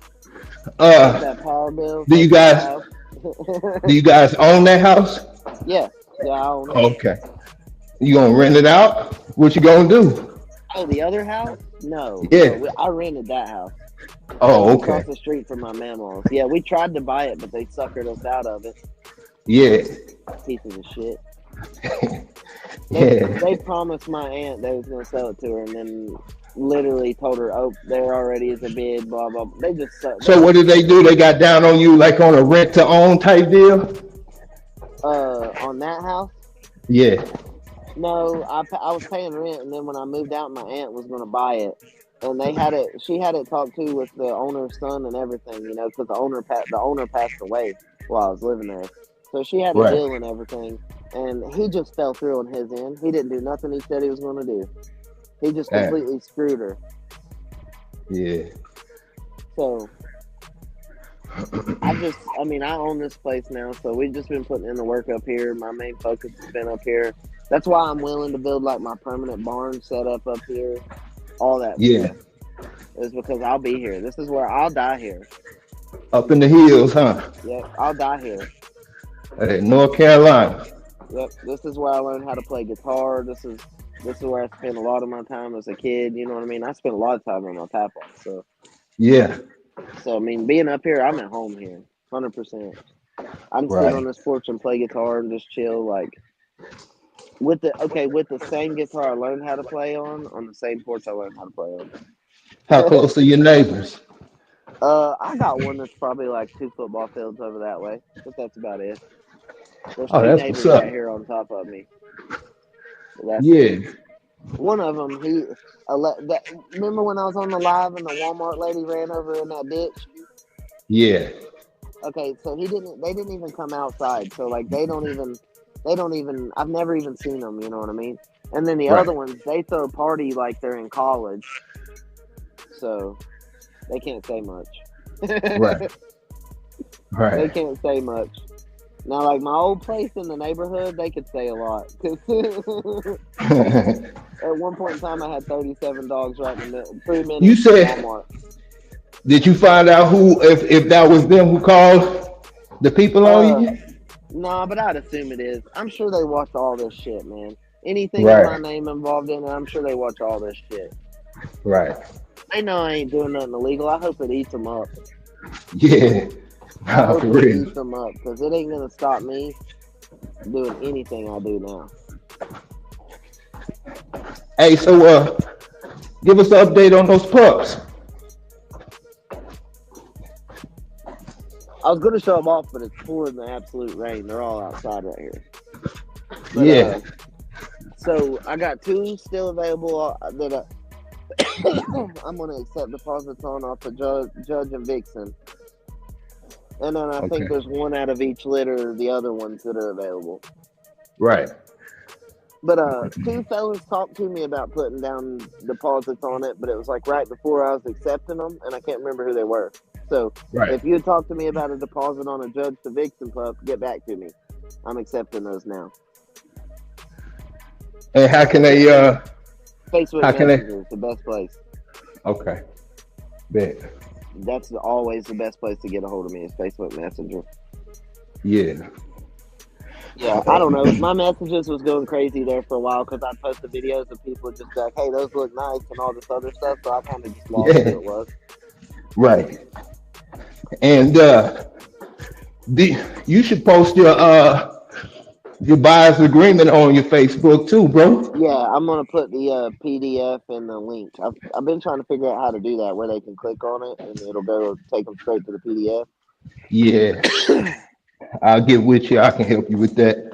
Fuck uh that power bill. do you Fuck that guys house. do you guys own that house? Yeah, yeah, I own it. Okay. You gonna rent it out? What you gonna do? Oh, the other house? No, no. Yeah. I rented that house. That was Oh, across okay. the street from my mammal's. Yeah, we tried to buy it, but they suckered us out of it. Yeah. Pieces of shit. They Yeah. they promised my aunt they was gonna sell it to her, and then literally told her, "Oh, there already is a bid." Blah blah. They just they So what just did they do? They got down on you like on a rent to own type deal? on that house. Yeah. No, I was paying rent, and then when I moved out, my aunt was gonna buy it, and they had it. She had it talked to with the owner's son and everything, because the owner passed away while I was living there, so she had a Right. deal and everything, and he just fell through on his end. He didn't do nothing he said he was gonna do. He just Damn. completely screwed her. Yeah. So I mean, I own this place now, so we've just been putting in the work up here. My main focus has been up here. That's why I'm willing to build like my permanent barn set up here, all that Yeah. stuff. Is because I'll be here. This is where I'll die here. Up in the hills, huh? Yep, I'll die here. North Carolina. Yep, this is where I learned how to play guitar. This is where I spent a lot of my time as a kid. You know what I mean? I spent a lot of time on my papa. Yeah. So I mean, being up here, I'm at home here, 100%. I can sit on Right. this porch and play guitar and just chill, like with the same guitar I learned how to play on the same porch I learned how to play on. How close are your neighbors? I got one that's probably like 2 football fields over that way, but that's about it. There's Oh, two that's what's neighbors up. right here on top of me. That's it. Yeah. One of them, remember when I was on the live and the Walmart lady ran over in that ditch? Yeah. Okay, so he didn't. They didn't even come outside. So like they don't even. They don't even. I've never even seen them. You know what I mean? And then the Right, other ones, they throw a party like they're in college. So they can't say much. right, They right. can't say much. Now, like my old place in the neighborhood, they could say a lot. 'Cause at one point in time, I had 37 dogs right in the middle, 3 minutes You from said, Walmart. did you find out who, if that was them who called the people on Uh, you? nah, but I'd assume it is. I'm sure they watch all this shit, man. Anything with my Right, name involved in it, I'm sure they watch all this shit. right. They know I ain't doing nothing illegal. I hope it eats them up. Yeah, I nah, hope for it real. eats them up because it ain't gonna stop me doing anything I do now. Hey, so give us an update on those pups. I was gonna show them off, but it's pouring the absolute rain. They're all outside right here. But Yeah. so I got two still available that I'm gonna accept deposits on off the Judge and Vixen, and then I think Okay. there's one out of each litter. The other ones that are available. Right. But two fellas talked to me about putting down deposits on it, but it was like right before I was accepting them, and I can't remember who they were. So Right. if you had talked to me about a deposit on a Judge to Vixen pup, get back to me. I'm accepting those now. And how can they? Facebook How can they? Messenger is the best place. Okay. Bet. That's always the best place to get a hold of me is Facebook Messenger. Yeah. Yeah, I don't know. My messages was going crazy there for a while because I'd post the videos and people would just be like, hey, those look nice and all this other stuff. So I kind of just lost who Yeah. it was. Right. And you should post your buyer's agreement on your Facebook too, bro. Yeah, I'm going to put the PDF and the link. I've been trying to figure out how to do that where they can click on it and it'll go take them straight to the PDF. Yeah. I'll get with you. I can help you with that.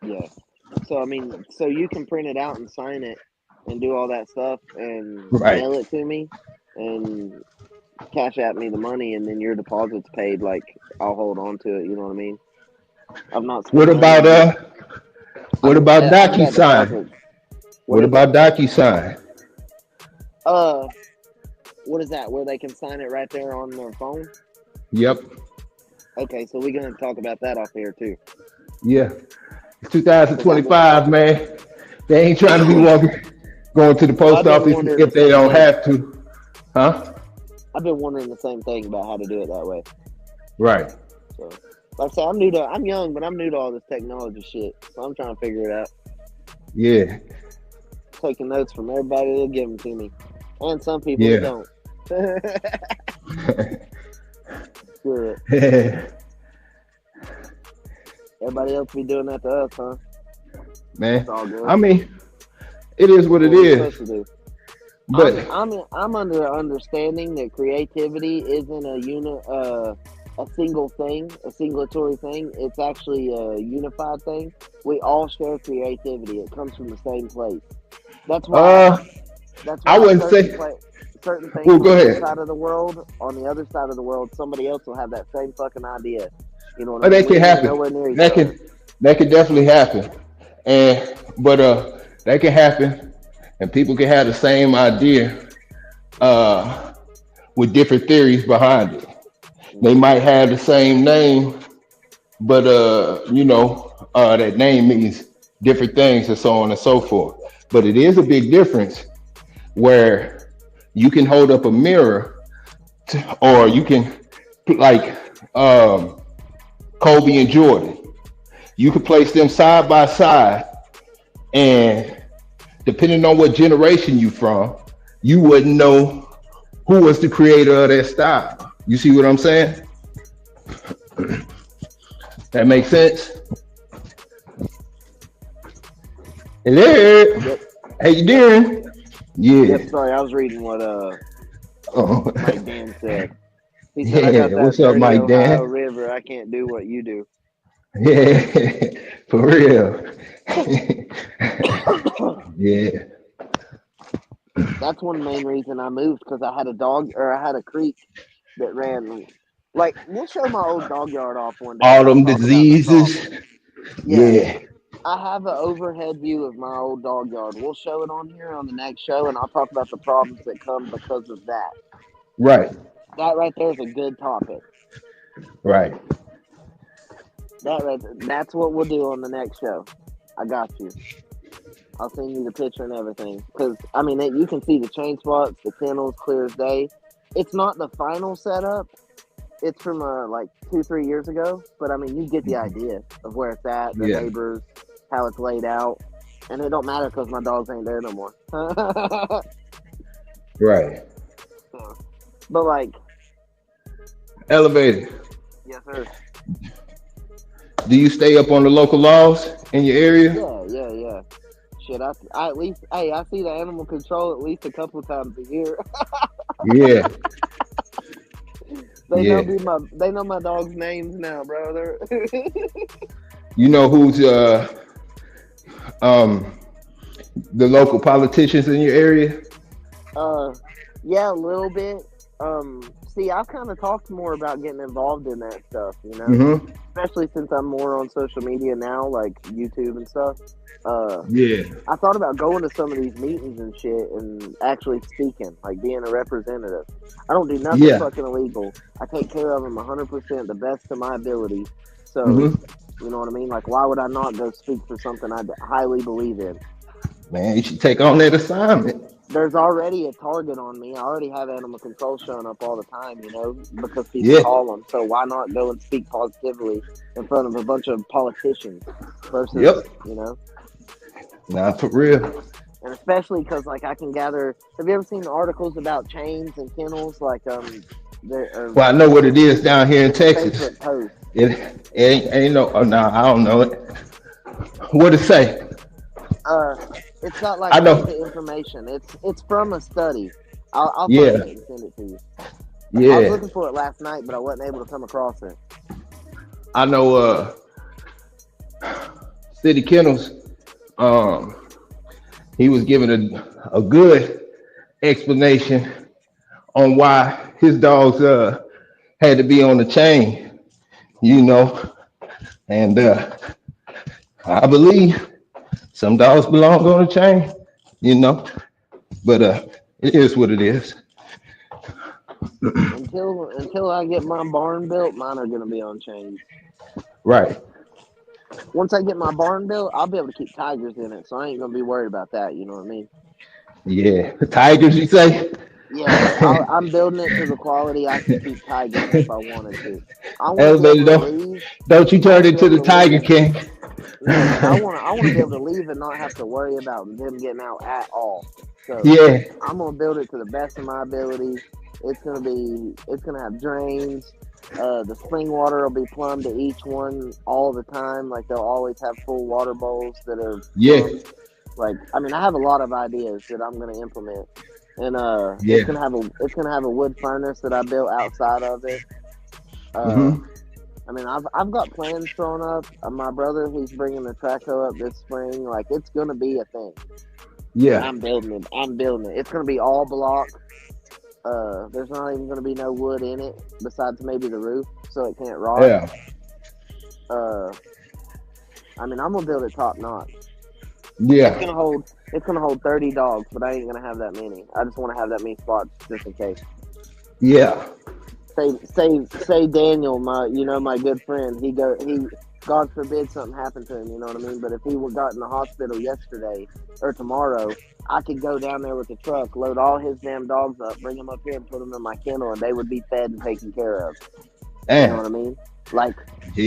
Yeah. So, I mean, so you can print it out and sign it and do all that stuff and Right. mail it to me and cash at me the money and then your deposit's paid. Like, I'll hold on to it. You know what I mean? I've not What spent money about on it. what about I've got DocuSign? deposits. What What is it? about DocuSign? Uh, what is that? Where they can sign it right there on their phone? Yep. Okay, so we're gonna talk about that off here too. Yeah. Because I've 2025, man. They ain't trying to be going to the well, post I've been office wondering the if they same don't thing. have to. Huh? I've been wondering the same thing about how to do it that way. Right. So, like I say, I'm new to. I'm young, but I'm new to all this technology shit. So I'm trying to figure it out. Yeah. Taking notes from everybody that'll give them to me, and some people that Yeah. don't. Screw it. Everybody else be doing that to us, huh? Man. It's all good. I mean, it is what it What we is. supposed to do. But I'm under understanding that creativity isn't a single thing, a singulatory thing. It's actually a unified thing. We all share creativity. It comes from the same place. That's why uh that's I why wouldn't say, certain well, things go on this ahead. side of the world, on the other side of the world, somebody else will have that same fucking idea. You know what I But mean? that We can ain't even happen. nowhere near each That other. can definitely happen. And but that can happen and people can have the same idea uh with different theories behind it. They Hmm. might have the same name, but that name means different things and so on and so forth. But it is a big difference where you can hold up a mirror or you can like um Kobe and Jordan. You could place them side by side, and depending on what generation you from, you wouldn't know who was the creator of that style. You see what I'm saying? That makes sense. Hello, Yep. how you Yep. doing? Yep. Yeah. Sorry, I was reading what Oh, Mike Dan said. He said, I got yeah. What's that up, dirty Mike Ohio Dan? river. I can't do what you do. Yeah, for real. Yeah. That's one main reason I moved because I had a dog or I had a creek that ran Like, we'll show my old dog yard off one day, All and I'll them talk about the diseases. problems. Yeah, Yeah, I have an overhead view of my old dog yard. We'll show it on here on the next show, and I'll talk about the problems that come because of that. right, That right there is a good topic. right. That's what we'll do on the next show. I got you. I'll send you the picture and everything. Because, I mean, you can see the chain spots, the kennels, clear as day. It's not the final setup. It's from like 2-3 years ago. But, I mean, you get the idea of where it's at, the Yeah, neighbors, how it's laid out. And it don't matter because my dogs ain't there no more. right. But, like, Elevated. yes, sir. Do you stay up on the local laws in your area? Yeah. Shit, I at least, hey, I see the animal control at least a couple times a year. Yeah, They yeah. know my dog's names now, brother. You know who's um the local politicians in your area? Yeah, a little bit. See, I've kind of talked more about getting involved in that stuff, Mm-hmm. especially since I'm more on social media now, like YouTube and stuff. Yeah, I thought about going to some of these meetings and shit and actually speaking, like being a representative. I don't do nothing yeah. fucking illegal. I take care of them 100% the best of my ability. So, Mm-hmm. you know what I mean? Like, why would I not go speak for something I highly believe in? Man, you should take on that assignment. There's already a target on me. I already have animal control showing up all the time, because people Yeah, call them. So why not go and speak positively in front of a bunch of politicians versus, yep. you know? Nah, for real. And especially because, like, I can gather. Have you ever seen articles about chains and kennels? Like, there Well, I know what it is down here in it's a Texas. Facebook post. It ain't no. Oh, no, I don't know it. What it say? Uh, it's got like I tons know. of information. It's from a study. I'll find Yeah, it and send it to you. I was yeah. looking for it last night, but I wasn't able to come across it. I know. City Kennels. Um, he was giving a good explanation on why his dogs had to be on the chain. You know, and I believe some dogs belong on the chain. You know, but it is what it is. Until I get my barn built, mine are gonna be on chains. Right. Once I get my barn built, I'll be able to keep tigers in it, so I ain't gonna be worried about that. You know what I mean? Yeah. Tigers, you say? Yeah, I'm building it to the quality I can keep tigers if I wanted to. I want to be Elevator, able to leave. don't you I turn want to be into able the to Tiger leave. King. No, but I want to be able to leave and not have to worry about them getting out at all. So Yeah. I'm gonna build it to the best of my ability. It's gonna have drains. The spring water will be plumbed to each one all the time. Like they'll always have full water bowls that are Yeah. plumbed. Like, I mean, I have a lot of ideas that I'm gonna implement, and Yeah. it's gonna have a wood furnace that I built outside of it. Uh, Hmm. I mean, I've got plans drawn up. My brother, he's bringing the traco up this spring. Like, it's gonna be a thing, and Yeah. I'm building it. It's gonna be all block. There's not even gonna be no wood in it besides maybe the roof, so it can't rot. Yeah. Uh, I mean, I'm gonna build it top notch. Yeah. It's gonna hold 30 dogs, but I ain't gonna have that many. I just want to have that many spots just in case. Yeah. Say Daniel, my good friend. God forbid something happened to him. You know what I mean? But if he got in the hospital yesterday or tomorrow, I could go down there with the truck, load all his damn dogs up, bring them up here, and put them in my kennel, and they would be fed and taken care of. You know what I mean? Like,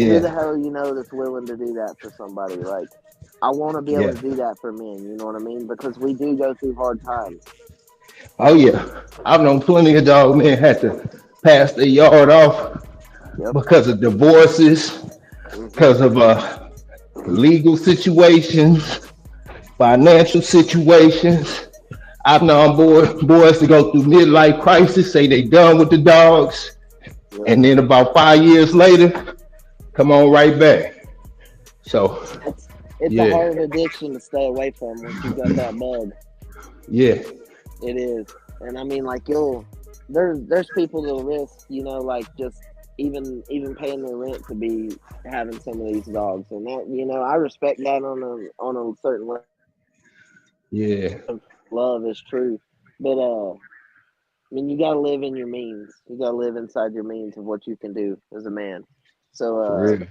who the Yeah. hell that's willing to do that for somebody? Like, I want to be able Yeah. to do that for men. You know what I mean? Because we do go through hard times. Oh yeah. I've known plenty of dog men had to pass their yard off Yep. because of divorces, Hmm. because of legal situations, financial situations. I've known boys to go through midlife crisis, say they done with the dogs, Yep. and then about 5 years later, come on right back. So It's a yeah, hard addiction to stay away from once you got that bug. yeah, It is, and I mean, like there's people that'll risk, like just even paying their rent to be having some of these dogs, and that I respect that on a certain level. Yeah, Love is true, but I mean, you got to live in your means. You got to live inside your means of what you can do as a man. So for real.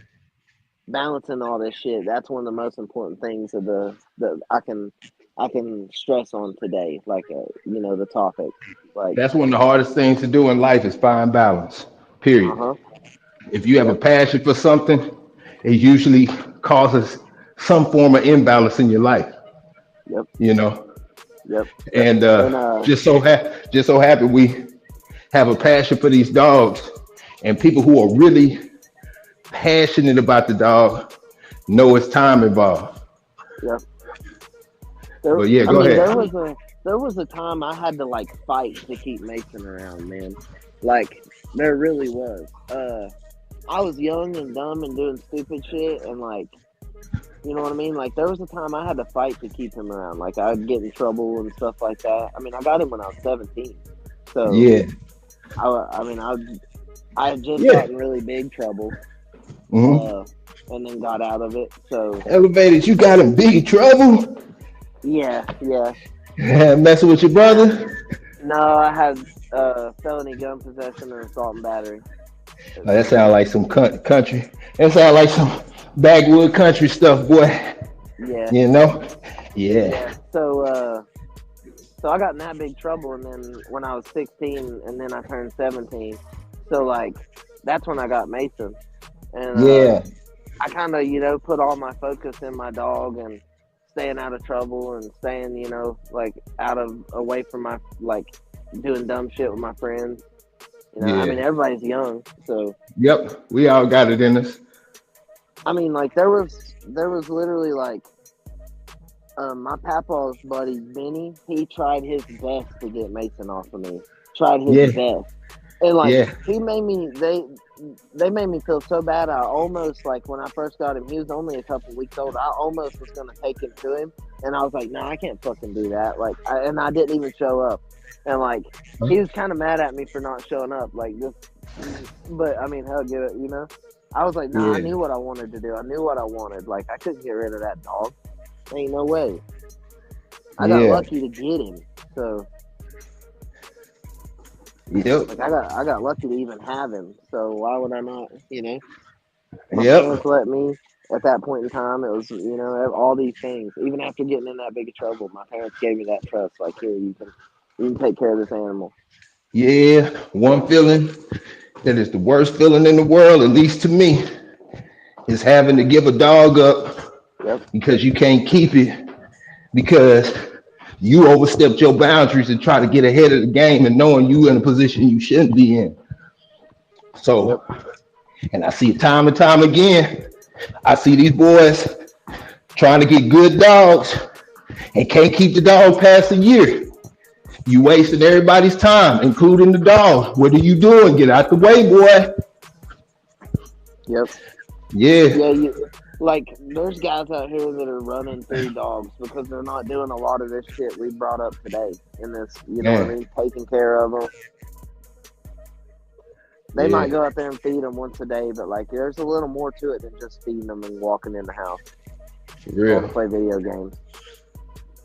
balancing all this shit, that's one of the most important things of the I can stress on today, like the topic, like That's one of the hardest things to do in life is find balance. uh Period. huh, If you have a yep, passion for something, it usually causes some form of imbalance in your life. yep, You know, yep, and and just so happy we have a passion for these dogs, and people who are really passionate about the dog know it's time involved. yep. There, But yeah, I go mean, ahead. there was a time I had to like fight to keep Mason around, man. Like there really was. I was young and dumb and doing stupid shit, and like you know what I mean. Like there was a time I had to fight to keep him around. Like I'd get in trouble and stuff like that. I mean, I got him when I was 17, so Yeah, I mean, I had just yeah. gotten really big trouble, Hmm. uh, and then got out of it. So Elevated, you got in big trouble. yeah, yeah. Messing with your brother. No, I had felony gun possession and assault and battery. Oh, that So sounds like some country. That sounds like some backwood country stuff, boy. yeah, You know? Yeah. yeah. So I got in that big trouble, and then when I was 16, and then I turned 17. So like that's when I got Mason, and Yeah. I kind of put all my focus in my dog and staying out of trouble and staying like out of away from my like doing dumb shit with my friends. I mean Yeah. everybody's young, so Yep. We all got it in us. I mean like there was literally like my papa's buddy Benny. He tried his best to get Mason off of me. Tried his Yeah. best, and like Yeah. he made me they made me feel so bad. I almost like when I first got him, he was only a couple weeks old. I almost was gonna take him to him, and I was like, no, I can't fucking do that. Like, and I didn't even show up, and like he was kind of mad at me for not showing up. Like just, but I mean, hell, get it. I was like, nah, I Yeah. knew what I wanted to do. I knew what I wanted. Like I couldn't get rid of that dog. Ain't no way. I got Yeah. lucky to get him. So Yep. like I got lucky to even have him. So why would I not? My Yep. parents let me at that point in time. It was all these things. Even after getting in that big of trouble, my parents gave me that trust. Like here, you can take care of this animal. Yeah. One feeling that is the worst feeling in the world, at least to me, is having to give a dog up Yep. because you can't keep it because you overstepped your boundaries and try to get ahead of the game and knowing you in a position you shouldn't be in. Yep. So, and I see it time and time again. I see these boys trying to get good dogs and can't keep the dog past a year. You wasting everybody's time, including the dog. What are you doing? Get out the way, boy. Yep. Yeah, Yeah. Like there's guys out here that are running through dogs because they're not doing a lot of this shit we brought up today in this. You know what I man. mean? Taking care of them. They might Yeah, go out there and feed them once a day, but like there's a little more to it than just feeding them and walking in the house, for going to real. play video games,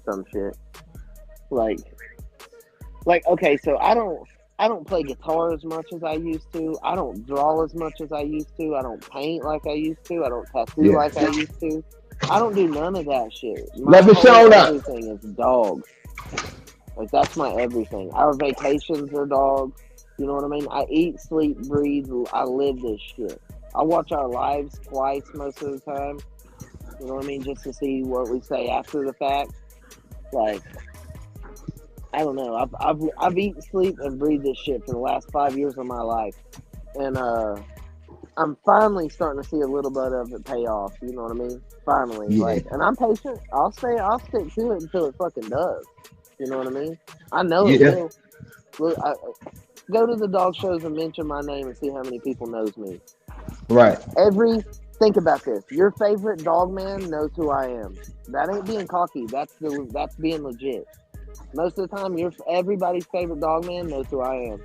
some shit. Like, okay, so I don't play guitar as much as I used to. I don't draw as much as I used to. I don't paint like I used to. I don't tattoo Yeah. like I used to. I don't do none of that shit. Let My me whole show up. everything is dogs. Like that's my everything. Our vacations are dogs. You know what I mean? I eat, sleep, breathe. I live this shit. I watch our lives twice most of the time. You know what I mean? Just to see what we say after the fact. Like I don't know. I've eaten, sleep, and breathed this shit for the last 5 years of my life, and I'm finally starting to see a little bit of it pay off. You know what I mean? Finally, Yeah, like, and I'm patient. I'll stick to it until it fucking does. You know what I mean? I know it yeah, will. Look, go to the dog shows and mention my name and see how many people knows me. right. Think about this. Your favorite dog man knows who I am. That ain't being cocky. That's being legit. Most of the time, everybody's favorite dog man knows who I am.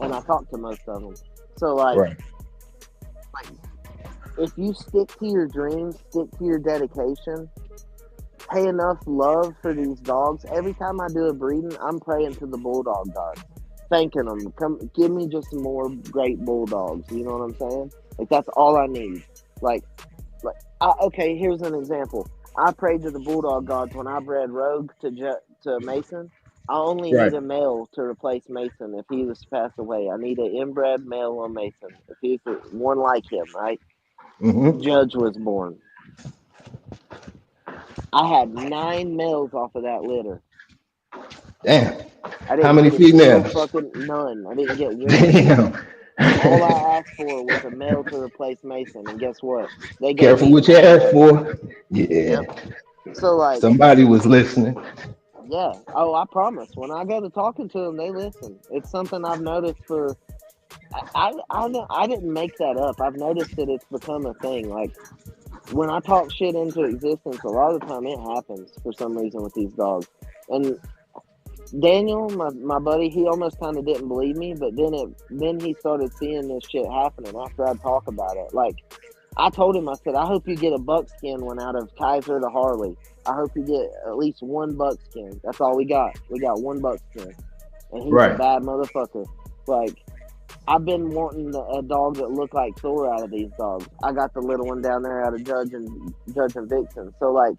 and I talk to most of them. So Right. like if you stick to your dreams, stick to your dedication, pay enough love for these dogs. Every time I do a breeding, I'm praying to the bulldog gods, thanking them. Come, give me just some more great bulldogs. You know what I'm saying? Like that's all I need. Like, okay. Here's an example. I prayed to the bulldog gods when I bred Rogue to Mason. I only Right. need a male to replace Mason if he was to pass away. I need an inbred male on Mason. If he's one like him, right? Mm-hmm. Judge was born. I had 9 males off of that litter. Damn. I How didn't many get a single females? fucking none. I didn't get one. Damn. All I asked for was a male to replace Mason, and guess what? They gave Careful me what you 9 ask of them. for. Yeah. Yep. So like, Somebody was listening. yeah. Oh, I promise. When I go to talking to them, they listen. It's something I've noticed for. I didn't make that up. I've noticed that it's become a thing. Like when I talk shit into existence, a lot of the time it happens for some reason with these dogs. And Daniel, my buddy, he almost kind of didn't believe me, but then he started seeing this shit happening after I'd talk about it. Like I told him, I said, I hope you get a buckskin one out of Kaiser to Harley. I hope you get at least one buckskin. That's all we got. We got one buckskin, and he's a Right. bad motherfucker. Like I've been wanting a dog that looked like Thor out of these dogs. I got the little one down there out of Judge and Vixen. So like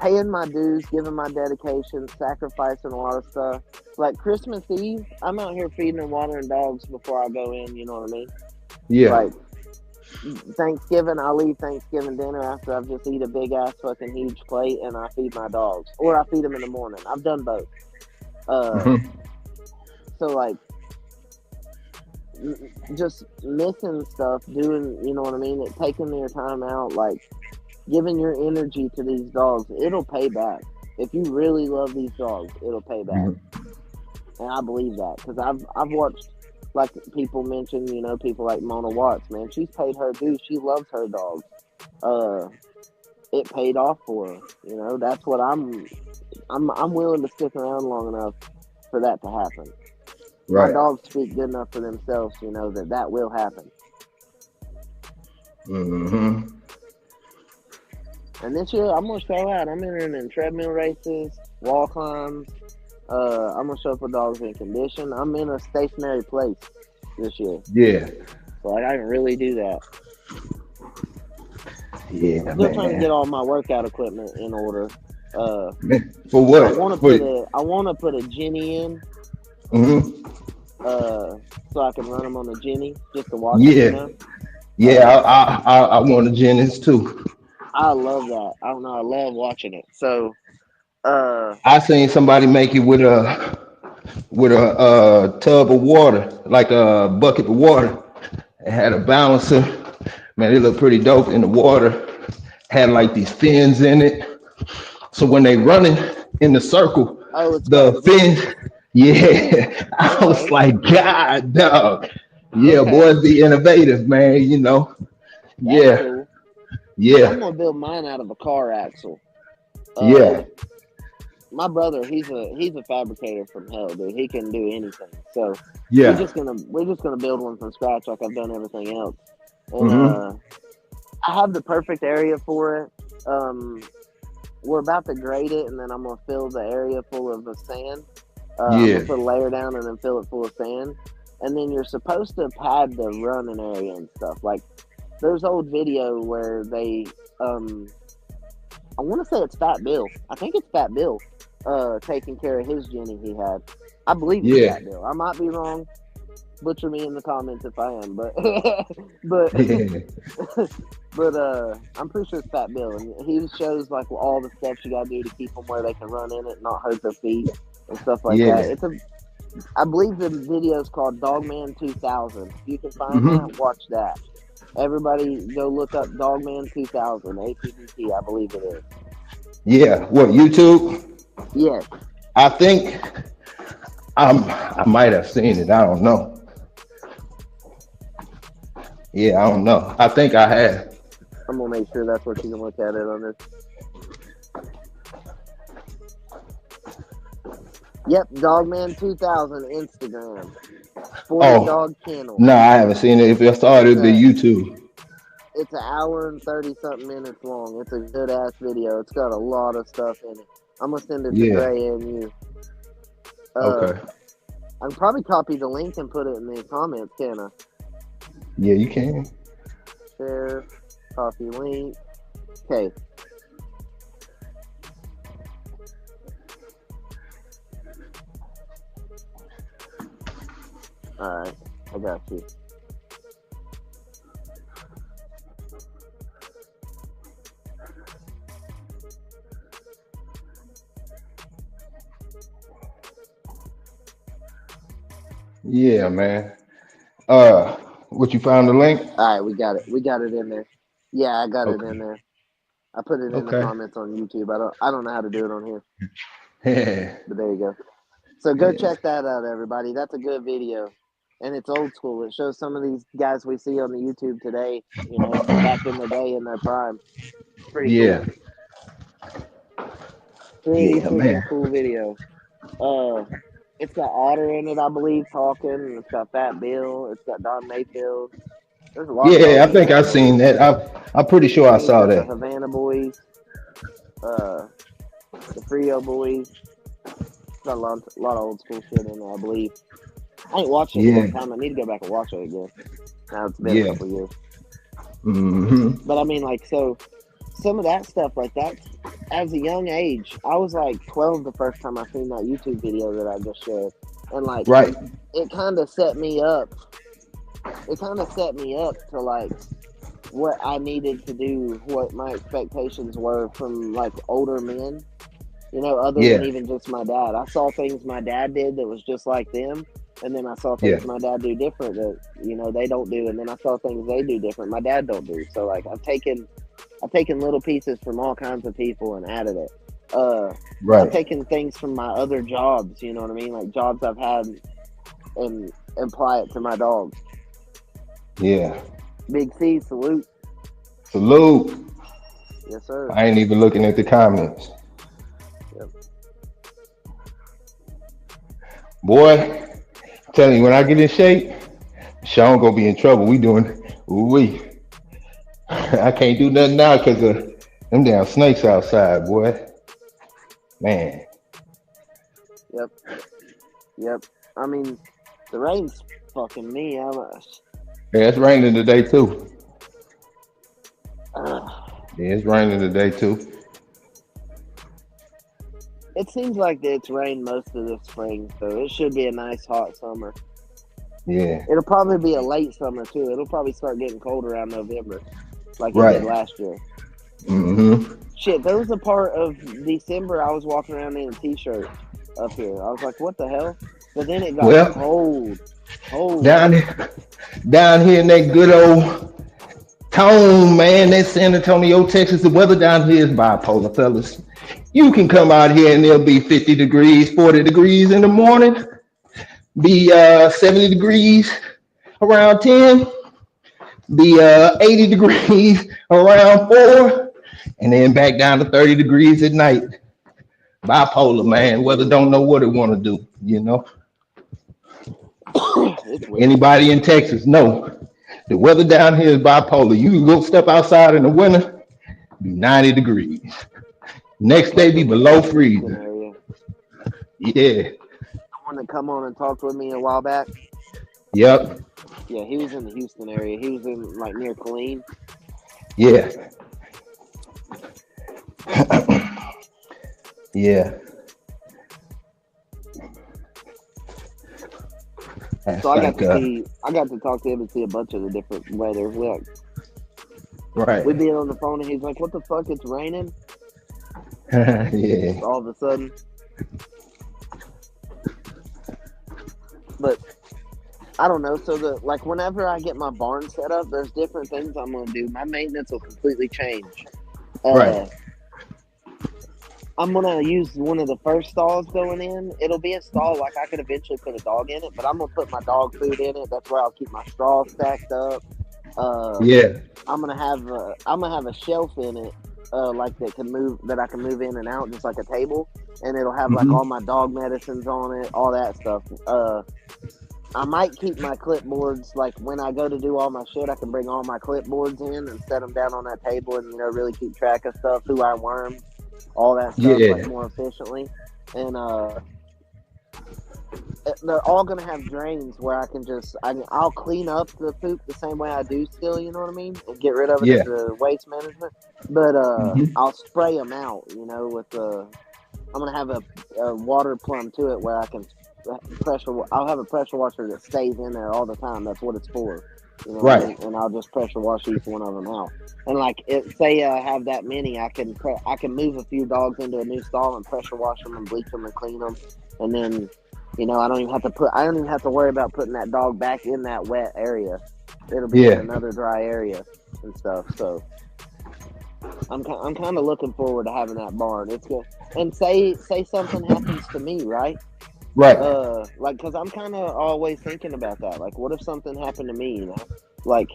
paying my dues, giving my dedication, sacrificing a lot of stuff. Like Christmas Eve, I'm out here feeding and watering dogs before I go in. You know what I mean? Yeah. Like Thanksgiving, I leave Thanksgiving dinner after I've just eat a big ass fucking huge plate and I feed my dogs, or I feed them in the morning. I've done both. Uh, Mm-hmm. so like just missing stuff, doing, you know what I mean? Taking their time out, like giving your energy to these dogs, it'll pay back. If you really love these dogs, it'll pay back, and I believe that because I've watched like people mention, you know, people like Mona Watts. Man, she's paid her dues. She loves her dogs. Uh, it paid off for her. You know, that's what I'm willing to stick around long enough for that to happen. My Right. dogs speak good enough for themselves, you know, that will happen. Mm-hmm. And this year, I'm gonna show out. I'm entering in treadmill races, wall climbs. I'm gonna show up with dogs in condition. I'm in a stationary place this year, Yeah. so like I can really do that. Yeah, Still trying to man. get all my workout equipment in order. Uh, For I what? want to For put a Jenny in, hmm so I can run them on the Jenny just to watch them. You Yeah. know, Yeah. uh, I want a Jennings too. I love that. I don't know. I love watching it. So, uh, I seen somebody make it with a tub of water, like a bucket of water. It had a balancer. Man, it looked pretty dope in the water. Had like these fins in it. So when they running in the circle, oh, it's got the fins, fins. yeah. I was Okay, like, God, dog. Yeah, okay, boys be innovative, man. You know. that's Yeah, cool. I'm yeah, gonna build mine out of a car axle. yeah, My brother, he's a fabricator from hell, dude. He can do anything. So yeah. we're just gonna build one from scratch, like I've done everything else. And Mm-hmm. I have the perfect area for it. Um, we're about to grade it, and then I'm gonna fill the area full of sand. I'm Yeah, gonna put a layer down and then fill it full of sand. And then you're supposed to pad the running area and stuff. Like there's old video where they, I want to say it's Fat Bill. I think it's Fat Bill, taking care of his Jenny he had. I believe it's yeah, Fat Bill. I might be wrong. Butcher me in the comments if I am, but but yeah, but I'm pretty sure it's Fat Bill, and he shows like all the steps you gotta do to keep them where they can run in it, and not hurt their feet and stuff like that. yeah. I believe the video is called Dogman 2000. If you can find that, Mm-hmm. watch that. Everybody go look up Dogman 2000, APBT, I believe it is. Yeah. What, YouTube? Yes, I think I might have seen it. I don't know. Yeah, I don't know. I think I have. I'm gonna make sure that's what you can look at it on this. Yep, Dogman 2000 Instagram. Sporting Oh, Dog Kennel. no, I haven't seen it. If I saw it, It's it'd be a YouTube. it's an hour and 30 something minutes long. It's a good ass video. It's got a lot of stuff in it. I'm gonna send it to Yeah. Dre and you. Okay. I can probably copy the link and put it in the comments, can I? Yeah, you can. Share, copy link. Okay. Alright, I got you. Yeah, man. What you found the link? Alright, we got it. We got it in there. Yeah, I got it in Okay. there. I put it in the Okay. comments on YouTube. I don't know how to do it on here. Yeah. But there you go. So go Yeah. check that out, everybody. That's a good video. And it's old school. It shows some of these guys we see on the YouTube today, back in the day in their prime. Pretty cool. Yeah. Pretty Yeah, freaking man. cool video. It's got Otter in it, I believe, talking. It's got Fat Bill. It's got Don Mayfield. There's a lot of Yeah, dogs I in think that I've video. seen that. I'm pretty sure I And he's saw got the that. Havana Boys, uh, the Frio Boys. It's got a lot of old school shit in there, I believe. I ain't watched it in a Yeah. long time. I need to go back and watch it again. Now it's been a Yeah. couple years. Hmm. But I mean, like, so some of that stuff, like that, as a young age, I was like 12 the first time I seen that YouTube video that I just shared. And like, Right. it kind of set me up. It kind of set me up to like what I needed to do, what my expectations were from like older men, other than Yeah. even just my dad. I saw things my dad did that was just like them. And then I saw Yeah. things my dad do different that, they don't do. And then I saw things they do different my dad don't do. So like I've taken little pieces from all kinds of people and added it. I've Right. taken things from my other jobs, you know what I mean? Like jobs I've had and apply it to my dogs. Yeah. Big C, salute. Salute. Yes, sir. I ain't even looking at the comments. Yep. Boy, I'm telling you, when I get in shape, Sean gonna be in trouble. We. I can't do nothing now because of them damn snakes outside, boy. Man. Yep. I mean, the rain's fucking me. Yeah, it's raining today too. Uh, Yeah, it's raining today too. it seems like it's rained most of the spring, so it should be a nice hot summer. Yeah. It'll probably be a late summer too. It'll probably start getting cold around November, like it did Right. last year. Mm-hmm. Shit, there was a part of December I was walking around in a t-shirt up here. I was like, what the hell? But then it got Well, cold. down here in that good old tone, man, that San Antonio, Texas, the weather down here is bipolar, fellas. You can come out here and there'll be 50 degrees, 40 degrees in the morning, be 70 degrees around 10, be 80 degrees around 4, and then back down to 30 degrees at night. Bipolar, Yeah, it's man. Weather weird. don't know what it want to do, you know. It's weird. Anybody in Texas know the weather down here is bipolar. You can go step outside in the winter, be 90 degrees. Next day be Fucking in below the Houston freezing. area. Yeah. The one that come on and talked with me a while back. Yep. Yeah, he was in the Houston area. He was in like near Killeen. Yeah. Yeah. That's So I got like to talk to him and see a bunch of the different weather. right. We'd be on the phone and he's like, "What the fuck? It's raining." Yeah. All of a sudden. But I don't know. So whenever I get my barn set up, there's different things I'm gonna do. My maintenance will completely change. Right. I'm gonna use one of the first stalls going in. It'll be a stall like I could eventually put a dog in it, but I'm gonna put my dog food in it. That's where I'll keep my straw stacked up. Yeah. I'm gonna have a shelf in it, like that I can move in and out, just like a table. and it'll have like Mm-hmm. all my dog medicines on it, all that stuff. I might keep my clipboards. Like when I go to do all my shit, I can bring all my clipboards in and set them down on that table, and really keep track of stuff, who I wormed, all that stuff, like Yeah. more efficiently. And they're all gonna have drains where I can I'll clean up the poop the same way I do still. You know what I mean, and get rid of it Yeah. as a waste management. But Mm-hmm. I'll spray them out. With I'm gonna have a water plumb to it where I can pressure. I'll have a pressure washer that stays in there all the time. That's what it's for. You know what I mean? Right. And I'll just pressure wash each one of them out. And like, say I have that many, I can move a few dogs into a new stall and pressure wash them and bleach them and clean them, and then I don't even have to worry about putting that dog back in that wet area. It'll be in Yeah. another dry area and stuff. So I'm kind of looking forward to having that barn. It's good. And say something happens to me, right? Right. Like, cause I'm kind of always thinking about that. Like, what if something happened to me? Like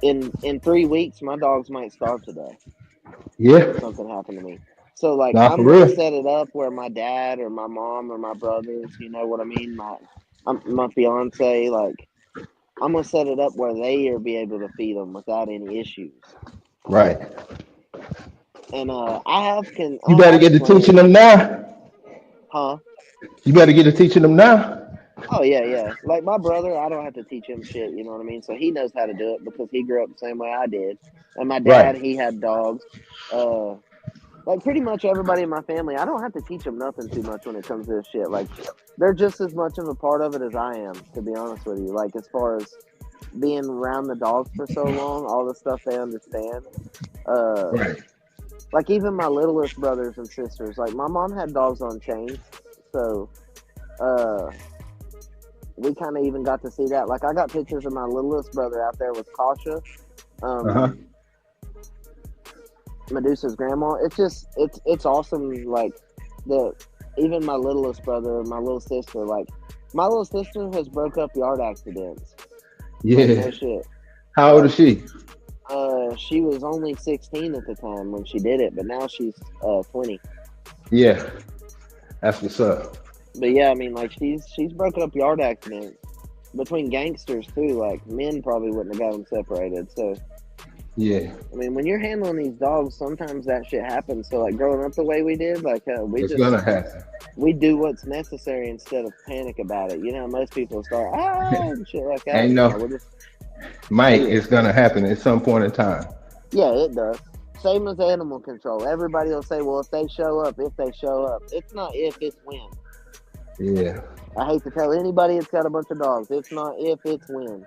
in 3 weeks, my dogs might starve to death Yeah. if something happened to me. So like, Nah, I'm for gonna real. set it up where my dad or my mom or my brothers, you know what I mean, my fiance, like, I'm gonna set it up where they are be able to feed them without any issues. Right. And You I better have get to teaching plans, them now. huh? You better get to teaching them now. Oh yeah, yeah. Like my brother, I don't have to teach him shit. You know what I mean? So he knows how to do it because he grew up the same way I did. And my dad, Right. he had dogs. Uh, like pretty much everybody in my family, I don't have to teach them nothing too much when it comes to this shit. Like they're just as much of a part of it as I am, to be honest with you. Like as far as being around the dogs for so long, all the stuff they understand. Uh, Right. like even my littlest brothers and sisters. Like my mom had dogs on chains, so uh we kind of even got to see that. Like I got pictures of my littlest brother out there with Kasha, Uh-huh. um, Medusa's grandma. It's awesome. Like the even my littlest brother, my little sister. Like my little sister has broke up yard accidents. Like Yeah. no shit. How old is Like she? she was only 16 at the time when she did it, but now she's 20. Yeah. That's what's up. But yeah, I mean, like she's broken up yard accidents between gangsters too. Like men probably wouldn't have got them separated. So Yeah. I mean, when you're handling these dogs, sometimes that shit happens. So like growing up the way we did, like It's gonna happen. we do what's necessary instead of panic about it. Most people start and shit like that. Ain't No, no, we're just Mike, do it. it's gonna happen at some point in time. Yeah, it does. Same as animal control. Everybody will say, well, if they show up, It's not if, it's when. Yeah. I hate to tell anybody that's got a bunch of dogs. It's not if, it's when.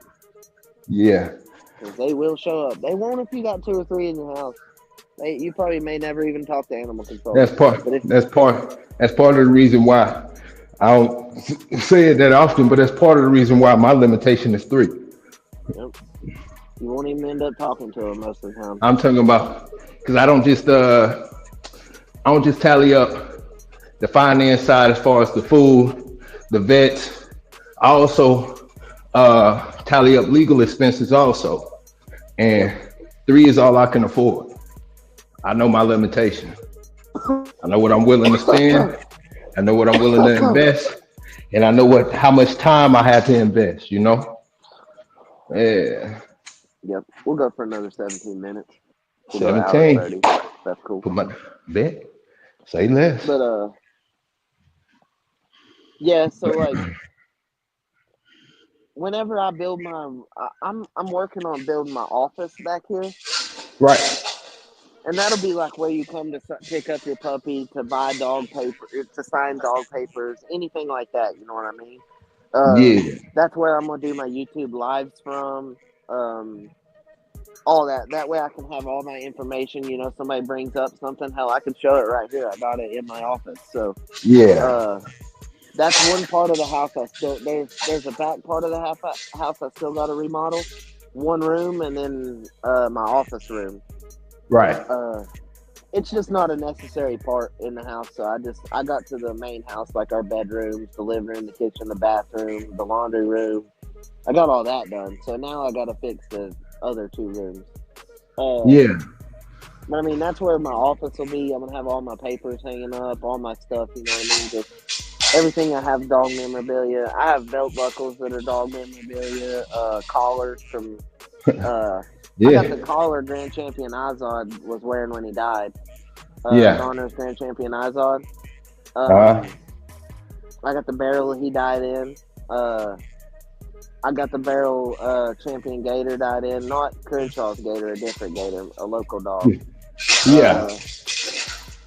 Yeah. Because they will show up. They won't if you got 2 or 3 in your house. You probably may never even talk to animal control. That's part But if that's part of the reason why I don't say it that often, but that's part of the reason why my limitation is 3. yep, you won't even end up talking to them most of the time. I'm talking about because I don't just tally up the finance side as far as the food, the vets. I also tally up legal expenses also, Yep. and 3 is all I can afford. I know my limitation. I know what I'm willing to spend. I know what I'm willing to invest, and I know how much time I have to invest. Yeah. Yep. We'll go for another 17 minutes. We'll go an hour 17. 30. That's cool. Put my bet. Say less. But yeah. So like, whenever I build I'm working on building my office back here, Right. and that'll be like where you come to pick up your puppy, to buy dog paper, to sign dog papers, anything like that. You know what I mean? Yeah. That's where I'm gonna do my YouTube lives from. All that. That way I can have all my information. Somebody brings up something, hell, I can show it right here. I got it in my office. So, Yeah. that's one part of the house. There's a back part of the house I still got to remodel. One room and then my office room. Right. It's just not a necessary part in the house. So I got to the main house, like our bedrooms, the living room, the kitchen, the bathroom, the laundry room. I got all that done. So now I got to fix the other 2 rooms. Yeah. But I mean, that's where my office will be. I'm gonna have all my papers hanging up, all my stuff. You know what I mean? Just everything. I have dog memorabilia. I have belt buckles that are dog memorabilia. Collars from. Uh, I got the Yeah. collar Grand Champion Izod was wearing when he died. Yeah. Donner's Grand Champion Izod. Uh, I got the barrel he died in. Uh, I got the barrel Champion Gator died in. Not Crenshaw's Gator, a different Gator, a local dog. yeah. Uh,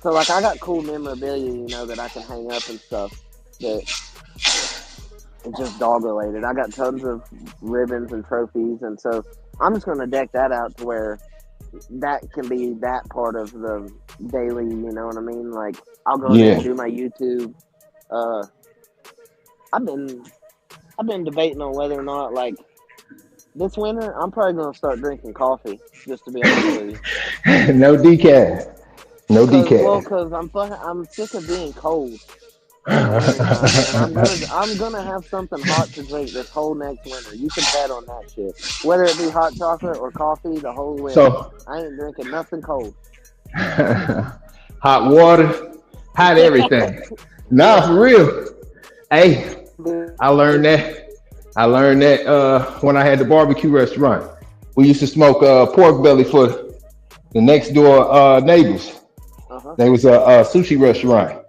so like I got cool memorabilia, you know, that I can hang up and stuff that is just dog related. I got tons of ribbons and trophies, and so I'm just gonna deck that out to where that can be that part of the daily. You know what I mean? Like I'll go there and Yeah. do my YouTube. Uh, I've been I've been debating on whether or not like this winter I'm probably gonna start drinking coffee. Just to be honest with you, No decaf. No decaf. cause I'm sick of being cold in the wintertime, man. I'm gonna have something hot to drink this whole next winter. You can bet on that shit. Whether it be hot chocolate or coffee, the whole winter. So I ain't drinking nothing cold. hot water, hot everything. Nah, Yeah. for real. Hey, I learned that. I learned that when I had the barbecue restaurant. We used to smoke pork belly for the next door neighbors. Uh huh. There was a sushi restaurant.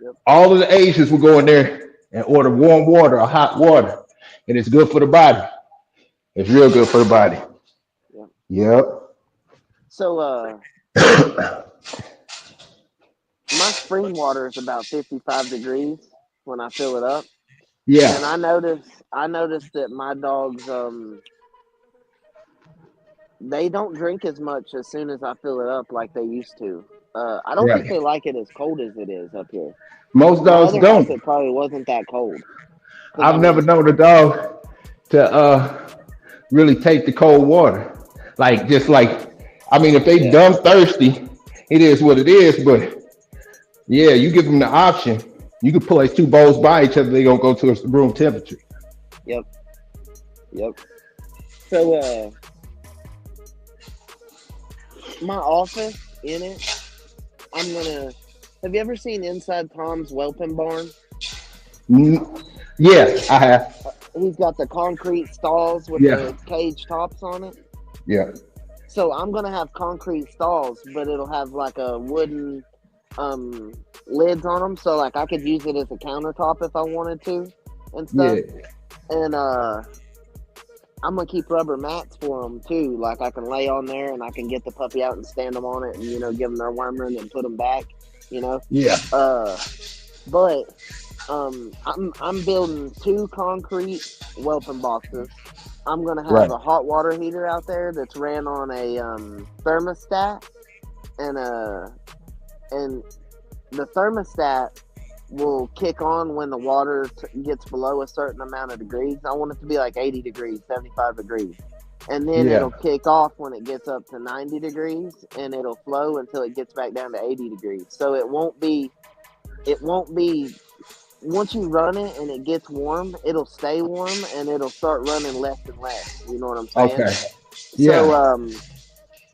Yep. All of the Asians would go in there and order warm water or hot water, and it's good for the body. It's real good for the body. Yep. Yep. So my spring water is about 55 degrees when I fill it up, and Yeah. I noticed that my dogs they don't drink as much as soon as I fill it up like they used to. I don't think Right. they like it as cold as it is up here. Most My dogs other house, don't. it probably wasn't that cold. Cause I I've never mean, known a dog to really take the cold water. Like just like I mean, if they yeah, dumb thirsty, it is what it is. But yeah, you give them the option. You could place two bowls by each other. They gonna go to a room temperature. yep, yep. So my office in it, I'm gonna. Have you ever seen Inside Tom's Whelping Barn? Mm, yeah, I have. He's got the concrete stalls with Yeah, the cage tops on it. yeah, So I'm gonna have concrete stalls, but it'll have like a wooden um lids on them, so like I could use it as a countertop if I wanted to and stuff. yeah, And I'm gonna keep rubber mats for them too. Like I can lay on there and I can get the puppy out and stand them on it, and give them their worm run and put them back. You know, yeah. uh, but I'm building two concrete whelping boxes. I'm gonna have Right. a hot water heater out there that's ran on a thermostat, and and the thermostat will kick on when the water gets below a certain amount of degrees. I want it to be like 80 degrees, 75 degrees. And then Yeah. it'll kick off when it gets up to 90 degrees, and it'll flow until it gets back down to 80 degrees. So it won't be once you run it and it gets warm, it'll stay warm and it'll start running less and less. You know what I'm saying? Okay. So, Yeah.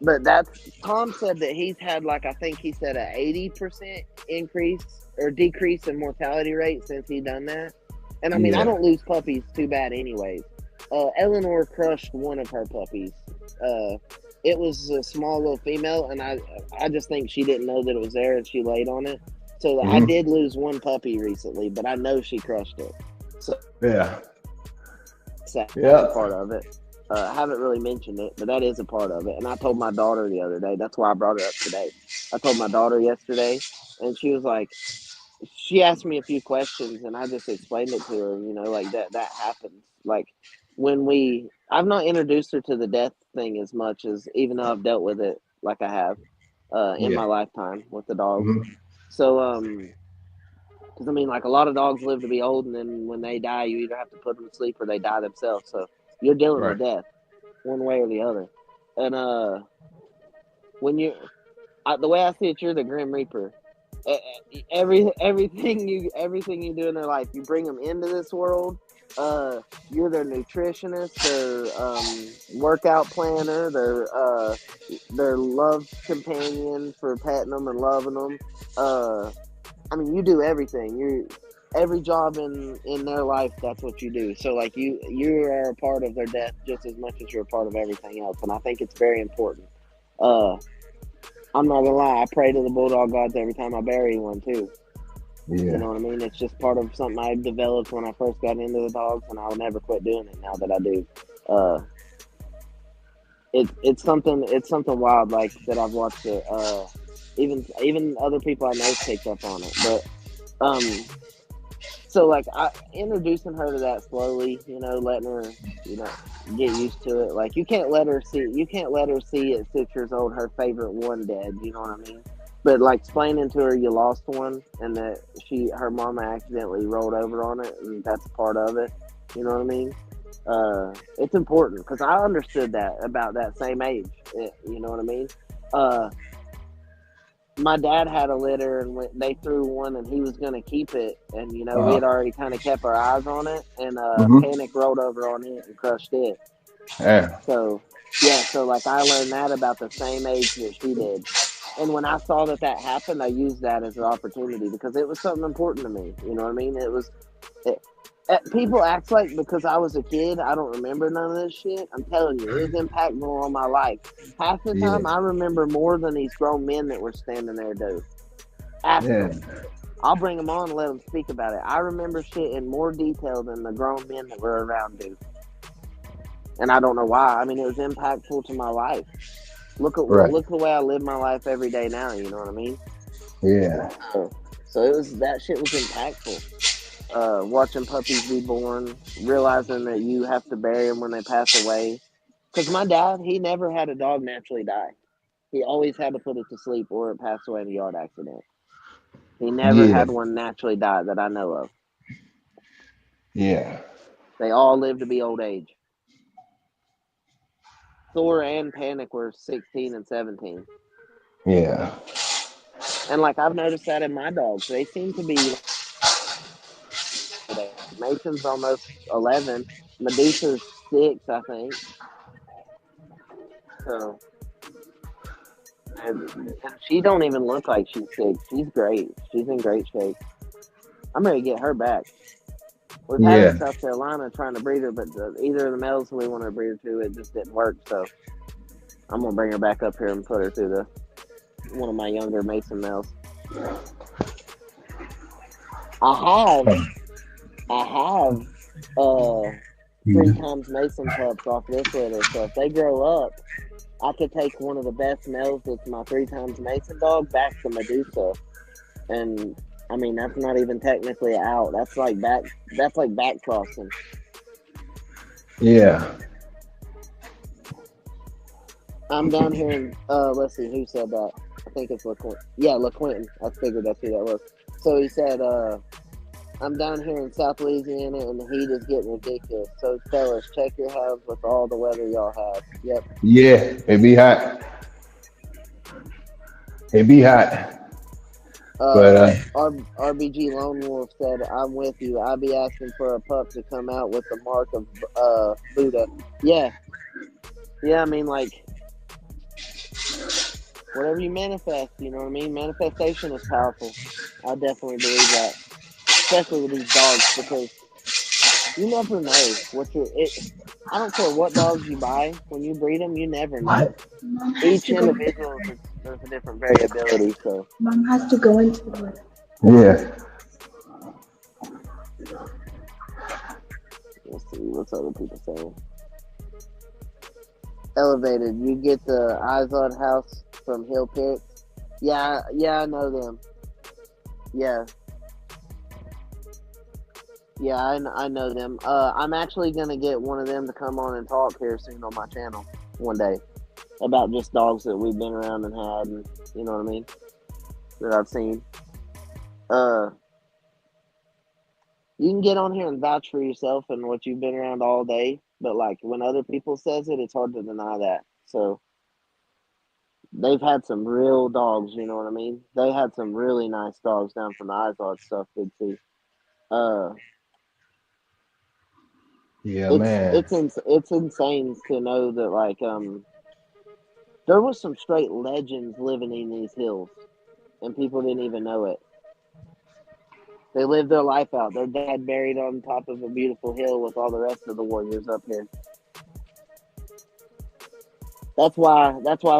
but that's Tom said that he's had like I think he said a 80% increase or decrease in mortality rate since he done that. And I mean I Yeah. don't lose puppies too bad anyways. Eleanor crushed one of her puppies. It was a small little female, and I just think she didn't know that it was there, and she laid on it. So I Hmm. did lose one puppy recently, but I know she crushed it. So Yeah. that's a Yeah. part of it. I haven't really mentioned it, but that is a part of it. And I told my daughter the other day. That's why I brought it up today. I told my daughter yesterday, and she was like, she asked me a few questions, and I just explained it to her. Like that happens. Like I've not introduced her to the death thing as much as even though I've dealt with it like I have in Yeah. my lifetime with the dogs. Hmm. So because I mean, like a lot of dogs live to be old, and then when they die, you either have to put them to sleep or they die themselves. So you're dealing with Right. death one way or the other. And when the way I see it, you're the Grim Reaper. Everything you do in their life, you bring them into this world, uh, you're their nutritionist, their workout planner, their love companion for petting them and loving them. I mean, you do everything. You every job in their life. That's what you do. So like you are a part of their death just as much as you're a part of everything else. And I think it's very important. Uh, I'm not gonna lie. I pray to the bulldog gods every time I bury one too. You Yeah. know what I mean? It's just part of something I developed when I first got into the dogs, and I'll never quit doing it now that I do. Uh, it's something wild like that. I've watched it. Even other people I know picked up on it, but um, so like I introducing her to that slowly, letting her, you know, get used to it. Like you can't let her see at 6 years old her favorite one dead. You know what I mean? But like explaining to her you lost one and that her mama accidentally rolled over on it and that's part of it. You know what I mean? It's important because I understood that about that same age. You know what I mean? Uh, my dad had a litter and they threw one and he was going to keep it, and we Uh, had already kind of kept our eyes on it, and hmm. panic rolled over on it and crushed it. Yeah. So yeah, so like I learned that about the same age that she did, and when I saw that happened, I used that as an opportunity because it was something important to me. You know what I mean? It, people act like because I was a kid I don't remember none of this shit. I'm telling you, it was impactful on my life. Half the Yeah. time I remember more than these grown men that were standing there do. Ask Yeah. them. I'll bring them on and let them speak about it. I remember shit in more detail than the grown men that were around do, and I don't know why. I mean, it was impactful to my life. Right. Look the way I live my life every day now. You know what I mean? Yeah. So, so it was that shit was impactful. Watching puppies be born, realizing that you have to bury them when they pass away. Because my dad, he never had a dog naturally die. He always had to put it to sleep or it passed away in a yard accident. He never Yeah. had one naturally die that I know of. Yeah. They all lived to be old age. Thor and Panic were 16 and 17. Yeah. And like I've noticed that in my dogs, they seem to be old age. Mason's almost 11. Medusa's 6, I think. So, and she don't even look like she's 6. She's great. She's in great shape. I'm ready to get her back. We've had her in Yeah. South Carolina trying to breed her, but either of the males we wanted to breed her to, it just didn't work. So I'm gonna bring her back up here and put her through the one of my younger Mason males. I have, I have, uh, three Mhm. times Mason pups off this litter. So if they grow up, I could take one of the best males that's my three times Mason dog back to Medusa, and I mean that's not even technically out. That's like back. That's like back crossing. Yeah. I'm down here in let's see who said that. I think it's LaQuint. Yeah, LaQuinton. I figured that's who that was. So he said, I'm down here in South Louisiana and the heat is getting ridiculous. So fellas, check your halves with all the weather y'all have. Yep. Yeah. It be hot. It be hot. But RBG Lone Wolf said, I'm with you. I'd be asking for a pup to come out with the mark of Buddha. Yeah. Yeah, I mean like whatever you manifest, you know what I mean? Manifestation is powerful. I definitely believe that. Especially with these dogs because you never know what I don't care what dogs you buy when you breed them. You never know. what? Mom has Each to go into the individual wood. there's a different variability. So Mom has to go into the wood. Yeah. let's see what's other people saying. Elevated. You get the Izod house from Hill Picks. Yeah, yeah, I know them. Yeah, yeah, I know them. I'm actually gonna get one of them to come on and talk here soon on my channel one day about just dogs that we've been around and had, and you know what I mean, that I've seen. Uh, you can get on here and vouch for yourself and what you've been around all day, but like when other people says it, it's hard to deny that. So they've had some real dogs, you know what I mean? They had some really nice dogs down from the Izod stuff, Big C. Uh, Yeah, It's man. it's it's insane to know that like there was some straight legends living in these hills, and people didn't even know it. They lived their life out. Their dad buried on top of a beautiful hill with all the rest of the warriors up here. That's why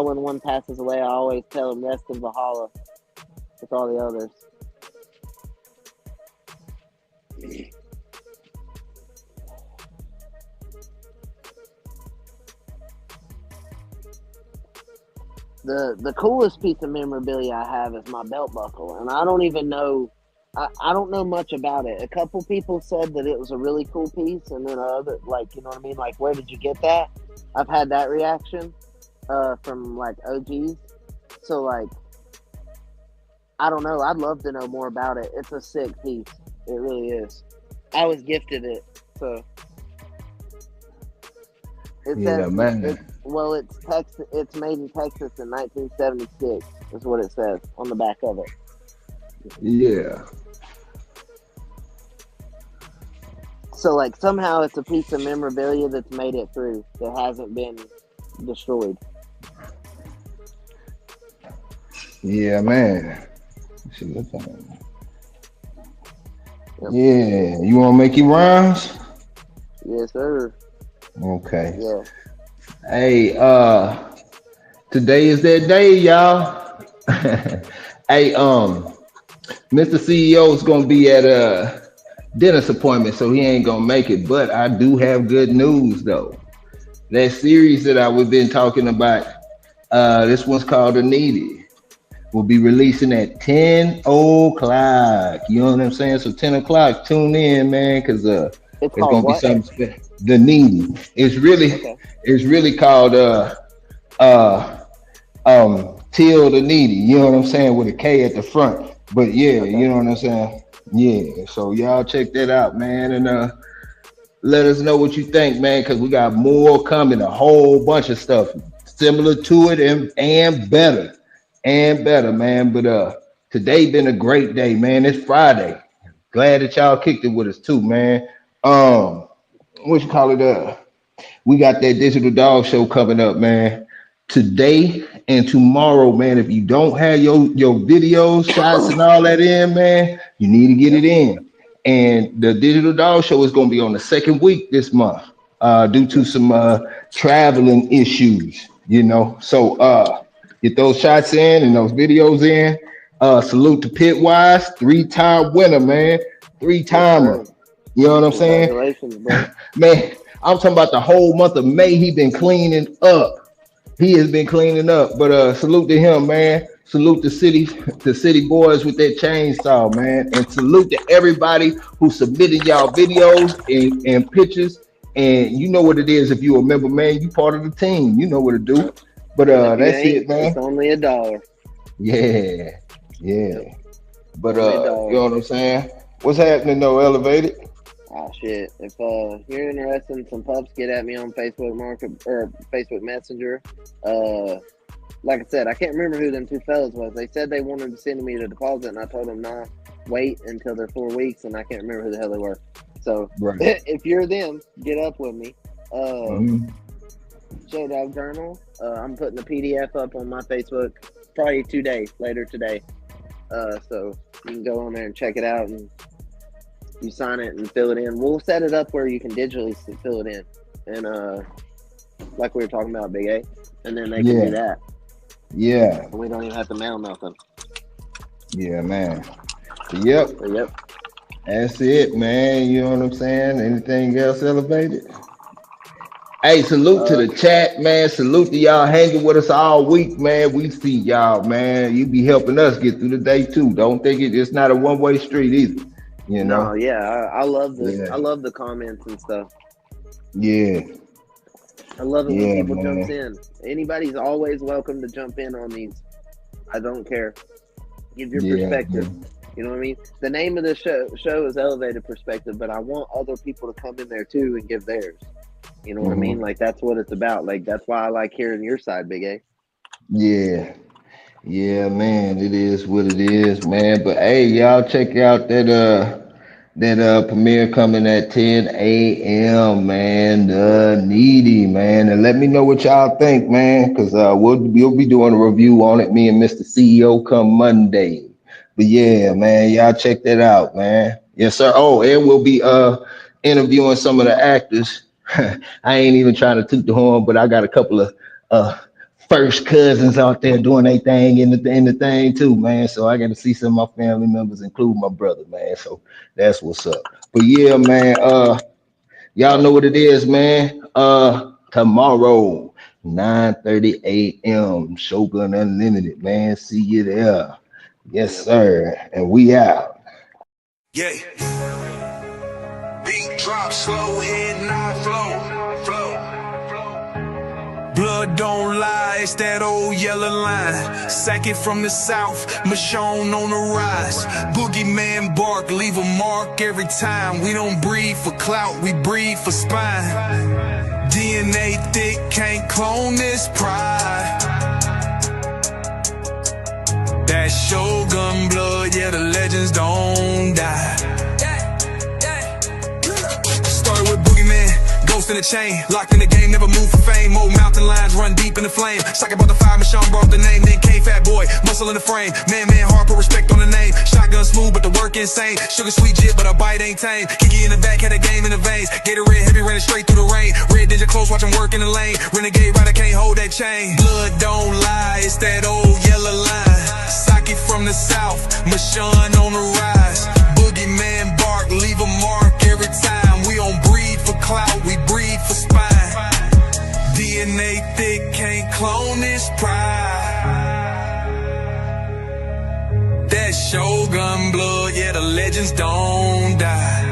when one passes away, I always tell him rest in Valhalla with all the others. The coolest piece of memorabilia I have is my belt buckle, and I don't even know. I don't know much about it. A couple people said that it was a really cool piece, and then other like you know what I mean. Like, where did you get that? I've had that reaction from like OGs. So like, I don't know. I'd love to know more about it. It's a sick piece. It really is. I was gifted it, so it Yeah, says it. man. Well, it's Texas. It's made in Texas in 1976. Is what it says on the back of it. Yeah. So like somehow it's a piece of memorabilia that's made it through that hasn't been destroyed. Yeah, man. Let's see what's on. Yep. Yeah. You wanna make your rhymes? Yes, sir. Okay. Yeah. Hey, today is that day, y'all. Hey, Mr. CEO is gonna be at a dentist appointment, so he ain't gonna make it. But I do have good news though. That series that I was been talking about, this one's called The Needy. Will be releasing at 10 o'clock. You know what I'm saying? So 10 o'clock, tune in, man, because It's it's called gonna be what? something special. The Needy. Okay. It's really called uh Till the Needy. You know what I'm saying? With a K at the front. But yeah, Okay. you know what I'm saying? Yeah. So y'all check that out, man. And let us know what you think, man, because we got more coming, a whole bunch of stuff similar to it and better, man. But today been a great day, man. It's Friday. Glad that y'all kicked it with us too, man. What you call it? We got that digital dog show coming up, man. Today and tomorrow, man. If you don't have your videos, shots, and all that in, man, you need to get Yep. it in. And the digital dog show is going to be on the second week this month, due to Yep. some traveling issues, you know. So get those shots in and those videos in. Salute to Pitwise, three-time winner, man, Yes, three-timer. sir. You know what I'm saying? Congratulations, bro. Man, I'm talking about the whole month of May. He been cleaning up. He has been cleaning up. But salute to him, man. Salute the city boys with that chainsaw, man. And salute to everybody who submitted y'all videos and pictures. And you know what it is if you a member, man. You part of the team. You know what to do. But And if you that's ain't, it, it's man. only $1. Yeah, Yep. yeah. But Only a you dollar. know what I'm saying? What's happening though, elevated? Ah, shit. If you're interested in some pups, get at me on Facebook Market or Facebook Messenger. Uh, like I said, I can't remember who them two fellas was. They said they wanted to send me the deposit, and I told them nah, wait until they're 4 weeks, and I can't remember who the hell they were. So Right. if you're them, get up with me. Mhm. Show Dog Journal. I'm putting the PDF up on my Facebook probably 2 days later today. So you can go on there and check it out, and you sign it and fill it in. We'll set it up where you can digitally fill it in, and like we were talking about, Big A, and then they can do Yeah, that, yeah, and we don't even have to mail nothing. yeah, man. Yep, So yep. that's it, man. You know what I'm saying? Anything else elevated? Hey, salute to Uh, the chat, man. Salute to y'all hanging with us all week, man. We see y'all, man. You be helping us get through the day too. Don't think it's not a one-way street either. You no, know? yeah, I Yeah, love the comments and stuff. yeah, I love it when yeah, people jumps man. in. Anybody's always welcome to jump in on these. I don't care. Give your Yeah, perspective. man. You know what I mean? The name of the show is Elevated Perspective, but I want other people to come in there too and give theirs. You know what I mean? Mhm. Like that's what it's about. Like that's why I like hearing your side, Big A. Yeah, yeah, man. It is what it is, man. But hey, y'all check out that That premiere coming at 10 a.m. man. Needy man, and let me know what y'all think, man, because we'll be doing a review on it. Me and Mr. CEO come Monday. But yeah, man, y'all check that out, man. Yes, sir. Oh, and we'll be interviewing some of the actors. I ain't even trying to toot the horn, but I got a couple of uh first cousins out there doing their thing in the thing too, man. So I got to see some of my family members, including my brother, man. So that's what's up. But yeah, man, y'all know what it is, man. Tomorrow, 9:30 a.m. Shogun Unlimited, man. See you there. Yes, sir. And we out. Yeah. Beat drop slow, head not flow. Blood don't lie, it's that old yellow line. Sack it from the south, Michonne on the rise. Boogeyman bark, leave a mark every time. We don't breathe for clout, we breathe for spine. DNA thick, can't clone this pride. That Shogun blood, yeah, the legends don't die. Started with Boogeyman, ghost in the chain, locked in the game, never moved for fame. Old mountain lions run deep in the flame. Sock about the fire, Michonne brought the name. Then came Fat Boy, muscle in the frame. Man, hard, put respect on the name. Shotgun smooth, but the work insane. Sugar sweet jit, but a bite ain't tame. Kiki in the back, had a game in the veins. Gatorade heavy, running straight through the rain. Red ninja close, watch him work in the lane. Renegade rider can't hold that chain. Blood don't lie, it's that old yellow line. Sock it from the south, Michonne on the rise. Boogeyman bark, leave a mark every time. We don't breathe for clout, we breathe for spine. DNA thick, can't clone this pride. That Shogun blood, yeah, the legends don't die.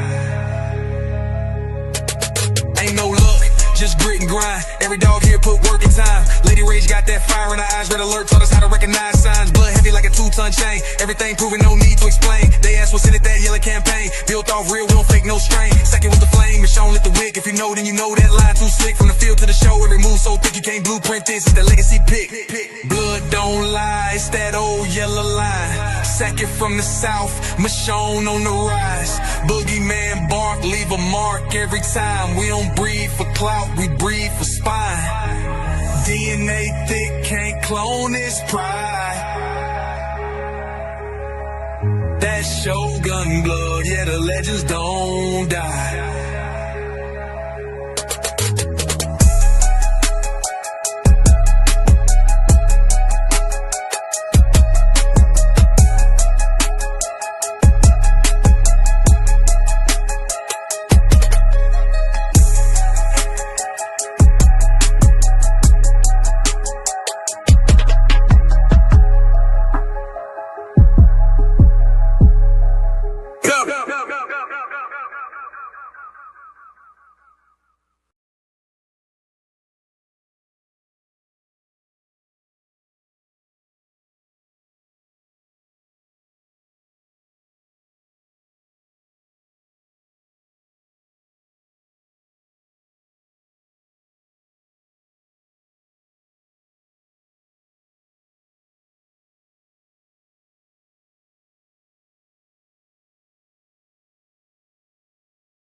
Ain't no luck, just grit and grind. Every dog here put work in time. Lady Rage got that fire in her eyes. Red alert taught us how to recognize signs. Blood heavy like a 2-ton chain. Everything proven, no need to explain. They asked what's in it, that yellow campaign. Built off real, we don't fake no strain. Second with the flame, Michonne lit the wick. If you know, then you know that line too slick. From the field to the show, every move so thick you can't blueprint this. It's the legacy pick. Blood don't lie, it's that old yellow line. Second from the south, Michonne on the rise. Boogeyman bark, leave a mark every time. We don't breathe for clout, we breathe for spine. DNA thick, can't clone this pride. That Shogun blood, yeah, the legends don't die.